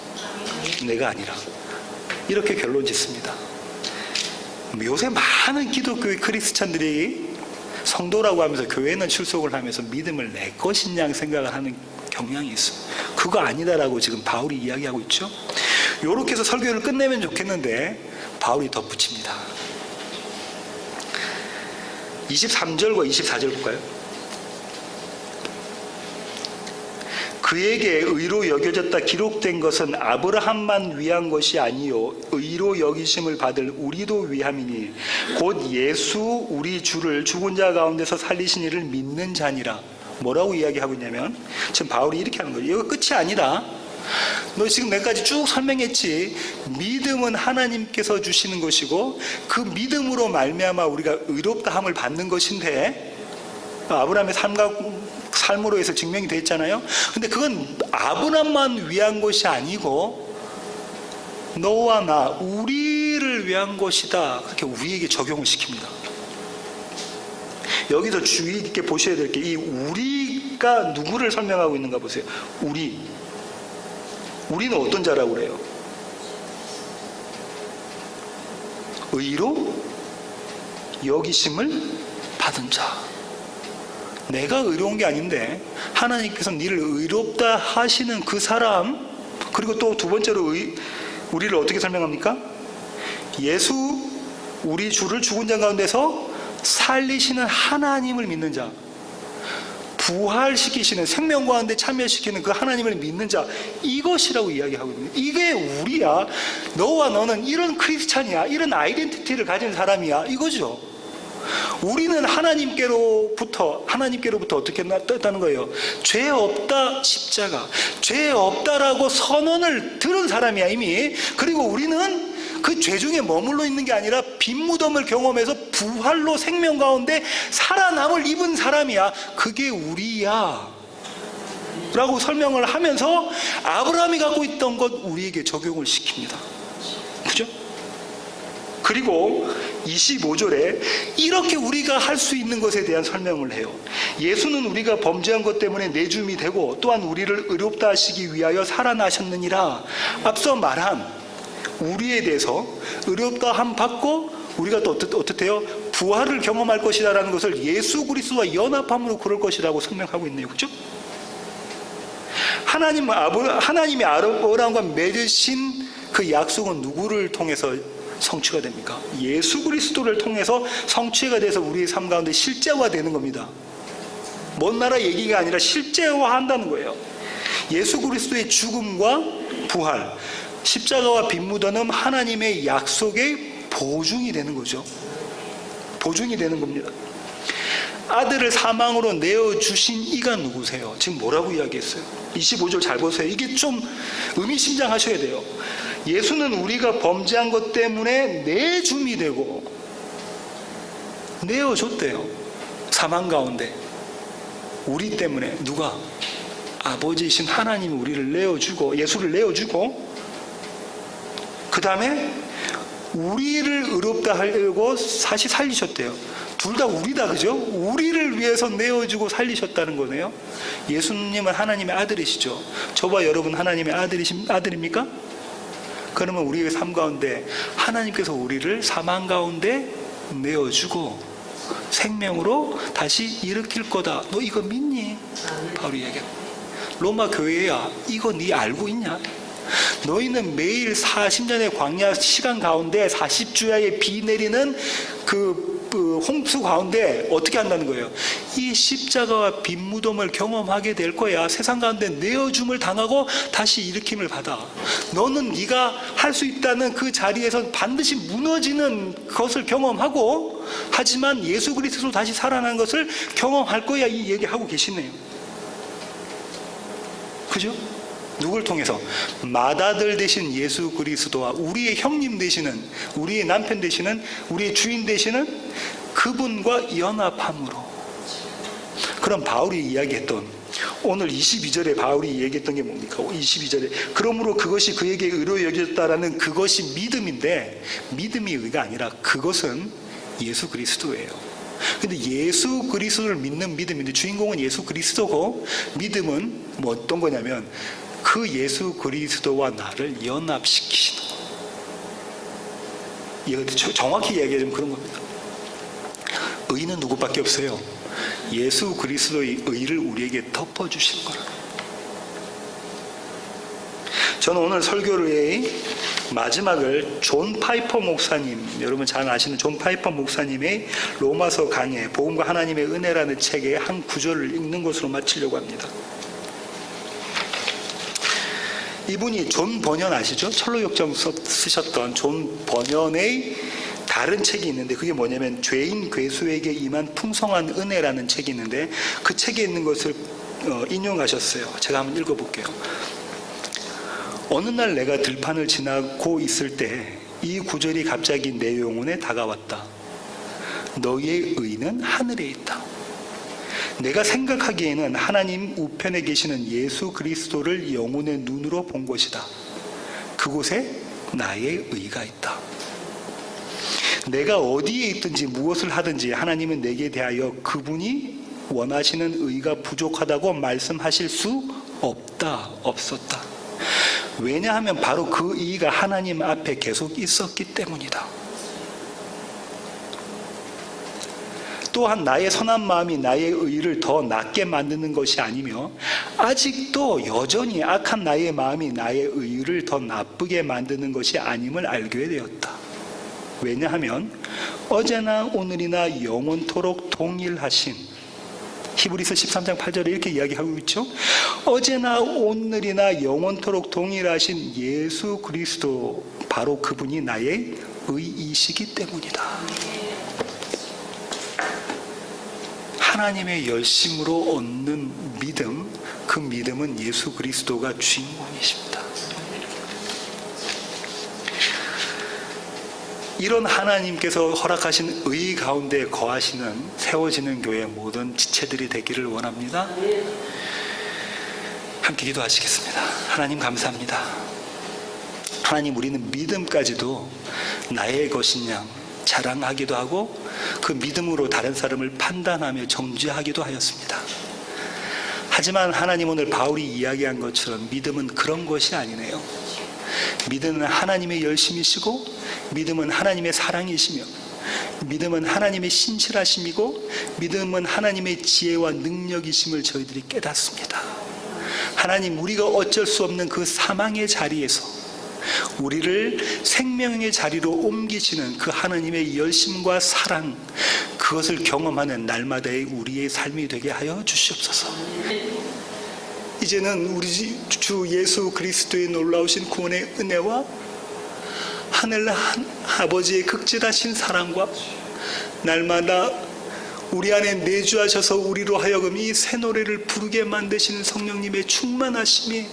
Speaker 2: 내가 아니라. 이렇게 결론 짓습니다. 요새 많은 기독교의 크리스찬들이 성도라고 하면서 교회는 출석을 하면서 믿음을 내 것이냐 생각을 하는 경향이 있어. 그거 아니다라고 지금 바울이 이야기하고 있죠. 이렇게 해서 설교를 끝내면 좋겠는데 바울이 덧붙입니다. 23절과 24절 볼까요? 그에게 의로 여겨졌다 기록된 것은 아브라함만 위한 것이 아니요 의로 여기심을 받을 우리도 위함이니 곧 예수 우리 주를 죽은 자 가운데서 살리신 이를 믿는 자니라. 뭐라고 이야기하고 있냐면 지금 바울이 이렇게 하는 거예요. 이거 끝이 아니다. 너 지금 내까지 쭉 설명했지. 믿음은 하나님께서 주시는 것이고 그 믿음으로 말미암아 우리가 의롭다함을 받는 것인데 아브라함의 삶으로 해서 증명이 됐잖아요. 근데 그건 아브라함만 위한 것이 아니고 너와 나 우리를 위한 것이다. 그렇게 우리에게 적용을 시킵니다. 여기서 주의 있게 보셔야 될 게 이 우리가 누구를 설명하고 있는가 보세요. 우리는 어떤 자라고 그래요? 의로 여기심을 받은 자. 내가 의로운 게 아닌데 하나님께서 너를 의롭다 하시는 그 사람. 그리고 또 두 번째로 우리를 어떻게 설명합니까? 예수 우리 주를 죽은 자 가운데서 살리시는 하나님을 믿는 자. 부활시키시는 생명 가운데 참여시키는 그 하나님을 믿는 자. 이것이라고 이야기하고 있는 거예요. 이게 우리야. 너와 너는 이런 크리스찬이야. 이런 아이덴티티를 가진 사람이야. 이거죠. 우리는 하나님께로부터 어떻게 났다는 거예요? 죄 없다 십자가, 죄 없다라고 선언을 들은 사람이야 이미. 그리고 우리는 그 죄 중에 머물러 있는 게 아니라 빈 무덤을 경험해서 부활로 생명 가운데 살아남을 입은 사람이야. 그게 우리야 라고 설명을 하면서 아브라함이 갖고 있던 것 우리에게 적용을 시킵니다. 그죠? 그리고 25절에 이렇게 우리가 할 수 있는 것에 대한 설명을 해요. 예수는 우리가 범죄한 것 때문에 내줌이 되고 또한 우리를 의롭다 하시기 위하여 살아나셨느니라. 앞서 말한 우리에 대해서 의롭다함 받고 우리가 또 어떻대요? 부활을 경험할 것이라는 것을 예수 그리스도와 연합함으로 그럴 것이라고 설명하고 있네요. 그렇죠? 하나님이 아브라함과 맺으신 그 약속은 누구를 통해서 성취가 됩니까? 예수 그리스도를 통해서 성취가 돼서 우리의 삶 가운데 실제화되는 겁니다. 먼 나라 얘기가 아니라 실제화한다는 거예요. 예수 그리스도의 죽음과 부활, 십자가와 빈 무덤은 하나님의 약속의 보증이 되는 거죠. 보증이 되는 겁니다. 아들을 사망으로 내어주신 이가 누구세요? 지금 뭐라고 이야기했어요? 25절 잘 보세요. 이게 좀 의미심장하셔야 돼요. 예수는 우리가 범죄한 것 때문에 내줌이 되고 내어줬대요. 사망 가운데 우리 때문에 누가? 아버지이신 하나님이 우리를 내어주고 예수를 내어주고 그 다음에 우리를 의롭다 하려고 다시 살리셨대요. 둘 다 우리다. 그죠? 우리를 위해서 내어주고 살리셨다는 거네요. 예수님은 하나님의 아들이시죠. 저와 여러분 하나님의 아들입니까? 그러면 우리의 삶 가운데 하나님께서 우리를 사망 가운데 내어주고 생명으로 다시 일으킬 거다. 너 이거 믿니? 바울이 얘기해. 로마 교회야, 이거 네 알고 있냐? 너희는 매일 40년의 광야 시간 가운데 40주야의 비 내리는 그 홍수 가운데 어떻게 한다는 거예요? 이 십자가와 빈 무덤을 경험하게 될 거야. 세상 가운데 내어줌을 당하고 다시 일으킴을 받아. 너는 네가 할 수 있다는 그 자리에서 반드시 무너지는 것을 경험하고 하지만 예수 그리스도로 다시 살아나는 것을 경험할 거야. 이 얘기하고 계시네요. 그죠? 누굴 통해서? 맏아들 되신 예수 그리스도와 우리의 형님 되시는, 우리의 남편 되시는, 우리의 주인 되시는 그분과 연합함으로. 그럼 바울이 이야기했던 오늘 22절에 바울이 얘기했던 게 뭡니까? 22절에 그러므로 그것이 그에게 의로 여겨졌다라는 그것이 믿음인데 믿음이 의가 아니라 그것은 예수 그리스도예요. 근데 예수 그리스도를 믿는 믿음인데 주인공은 예수 그리스도고 믿음은 뭐 어떤 거냐면 그 예수 그리스도와 나를 연합시키시는 거. 정확히 얘기하자면 그런 겁니다. 의는 누구밖에 없어요? 예수 그리스도의 의를 우리에게 덮어주신 거라. 저는 오늘 설교의 마지막을 존 파이퍼 목사님, 여러분 잘 아시는 존 파이퍼 목사님의 로마서 강해 복음과 하나님의 은혜라는 책의 한 구절을 읽는 것으로 마치려고 합니다. 이분이 존 버년 아시죠? 철로역정 쓰셨던 존 버년의 다른 책이 있는데, 그게 뭐냐면 죄인 괴수에게 임한 풍성한 은혜라는 책이 있는데, 그 책에 있는 것을 인용하셨어요. 제가 한번 읽어볼게요. 어느 날 내가 들판을 지나고 있을 때 이 구절이 갑자기 내 영혼에 다가왔다. 너희의 의는 하늘에 있다. 내가 생각하기에는 하나님 우편에 계시는 예수 그리스도를 영혼의 눈으로 본 것이다. 그곳에 나의 의가 있다. 내가 어디에 있든지 무엇을 하든지 하나님은 내게 대하여 그분이 원하시는 의가 부족하다고 말씀하실 수 없었다. 왜냐하면 바로 그 의가 하나님 앞에 계속 있었기 때문이다. 또한 나의 선한 마음이 나의 의를 더 낫게 만드는 것이 아니며 아직도 여전히 악한 나의 마음이 나의 의를 더 나쁘게 만드는 것이 아님을 알게 되었다. 왜냐하면 어제나 오늘이나 영원토록 동일하신, 히브리서 13장 8절에 이렇게 이야기하고 있죠. 어제나 오늘이나 영원토록 동일하신 예수 그리스도, 바로 그분이 나의 의이시기 때문이다. 하나님의 열심으로 얻는 믿음, 그 믿음은 예수 그리스도가 주인공이십니다. 이런 하나님께서 허락하신 의 가운데 거하시는 세워지는 교회 모든 지체들이 되기를 원합니다. 함께 기도하시겠습니다. 하나님 감사합니다. 하나님, 우리는 믿음까지도 나의 것인 양 자랑하기도 하고 그 믿음으로 다른 사람을 판단하며 정죄하기도 하였습니다. 하지만 하나님, 오늘 바울이 이야기한 것처럼 믿음은 그런 것이 아니네요. 믿음은 하나님의 열심이시고, 믿음은 하나님의 사랑이시며, 믿음은 하나님의 신실하심이고, 믿음은 하나님의 지혜와 능력이심을 저희들이 깨닫습니다. 하나님, 우리가 어쩔 수 없는 그 사망의 자리에서 우리를 생명의 자리로 옮기시는 그 하나님의 열심과 사랑, 그것을 경험하는 날마다의 우리의 삶이 되게 하여 주시옵소서. 이제는 우리 주 예수 그리스도의 놀라우신 구원의 은혜와 하늘 아버지의 극진하신 사랑과 날마다 우리 안에 내주하셔서 우리로 하여금 이 새 노래를 부르게 만드시는 성령님의 충만하심이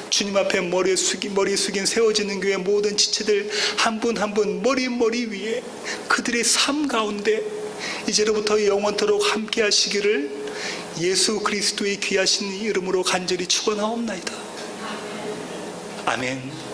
Speaker 2: 주님 앞에 머리 숙인 세워지는 교회 모든 지체들 한 분 한 분 머리 위에 그들의 삶 가운데 이제로부터 영원토록 함께 하시기를 예수 그리스도의 귀하신 이름으로 간절히 축원하옵나이다. 아멘.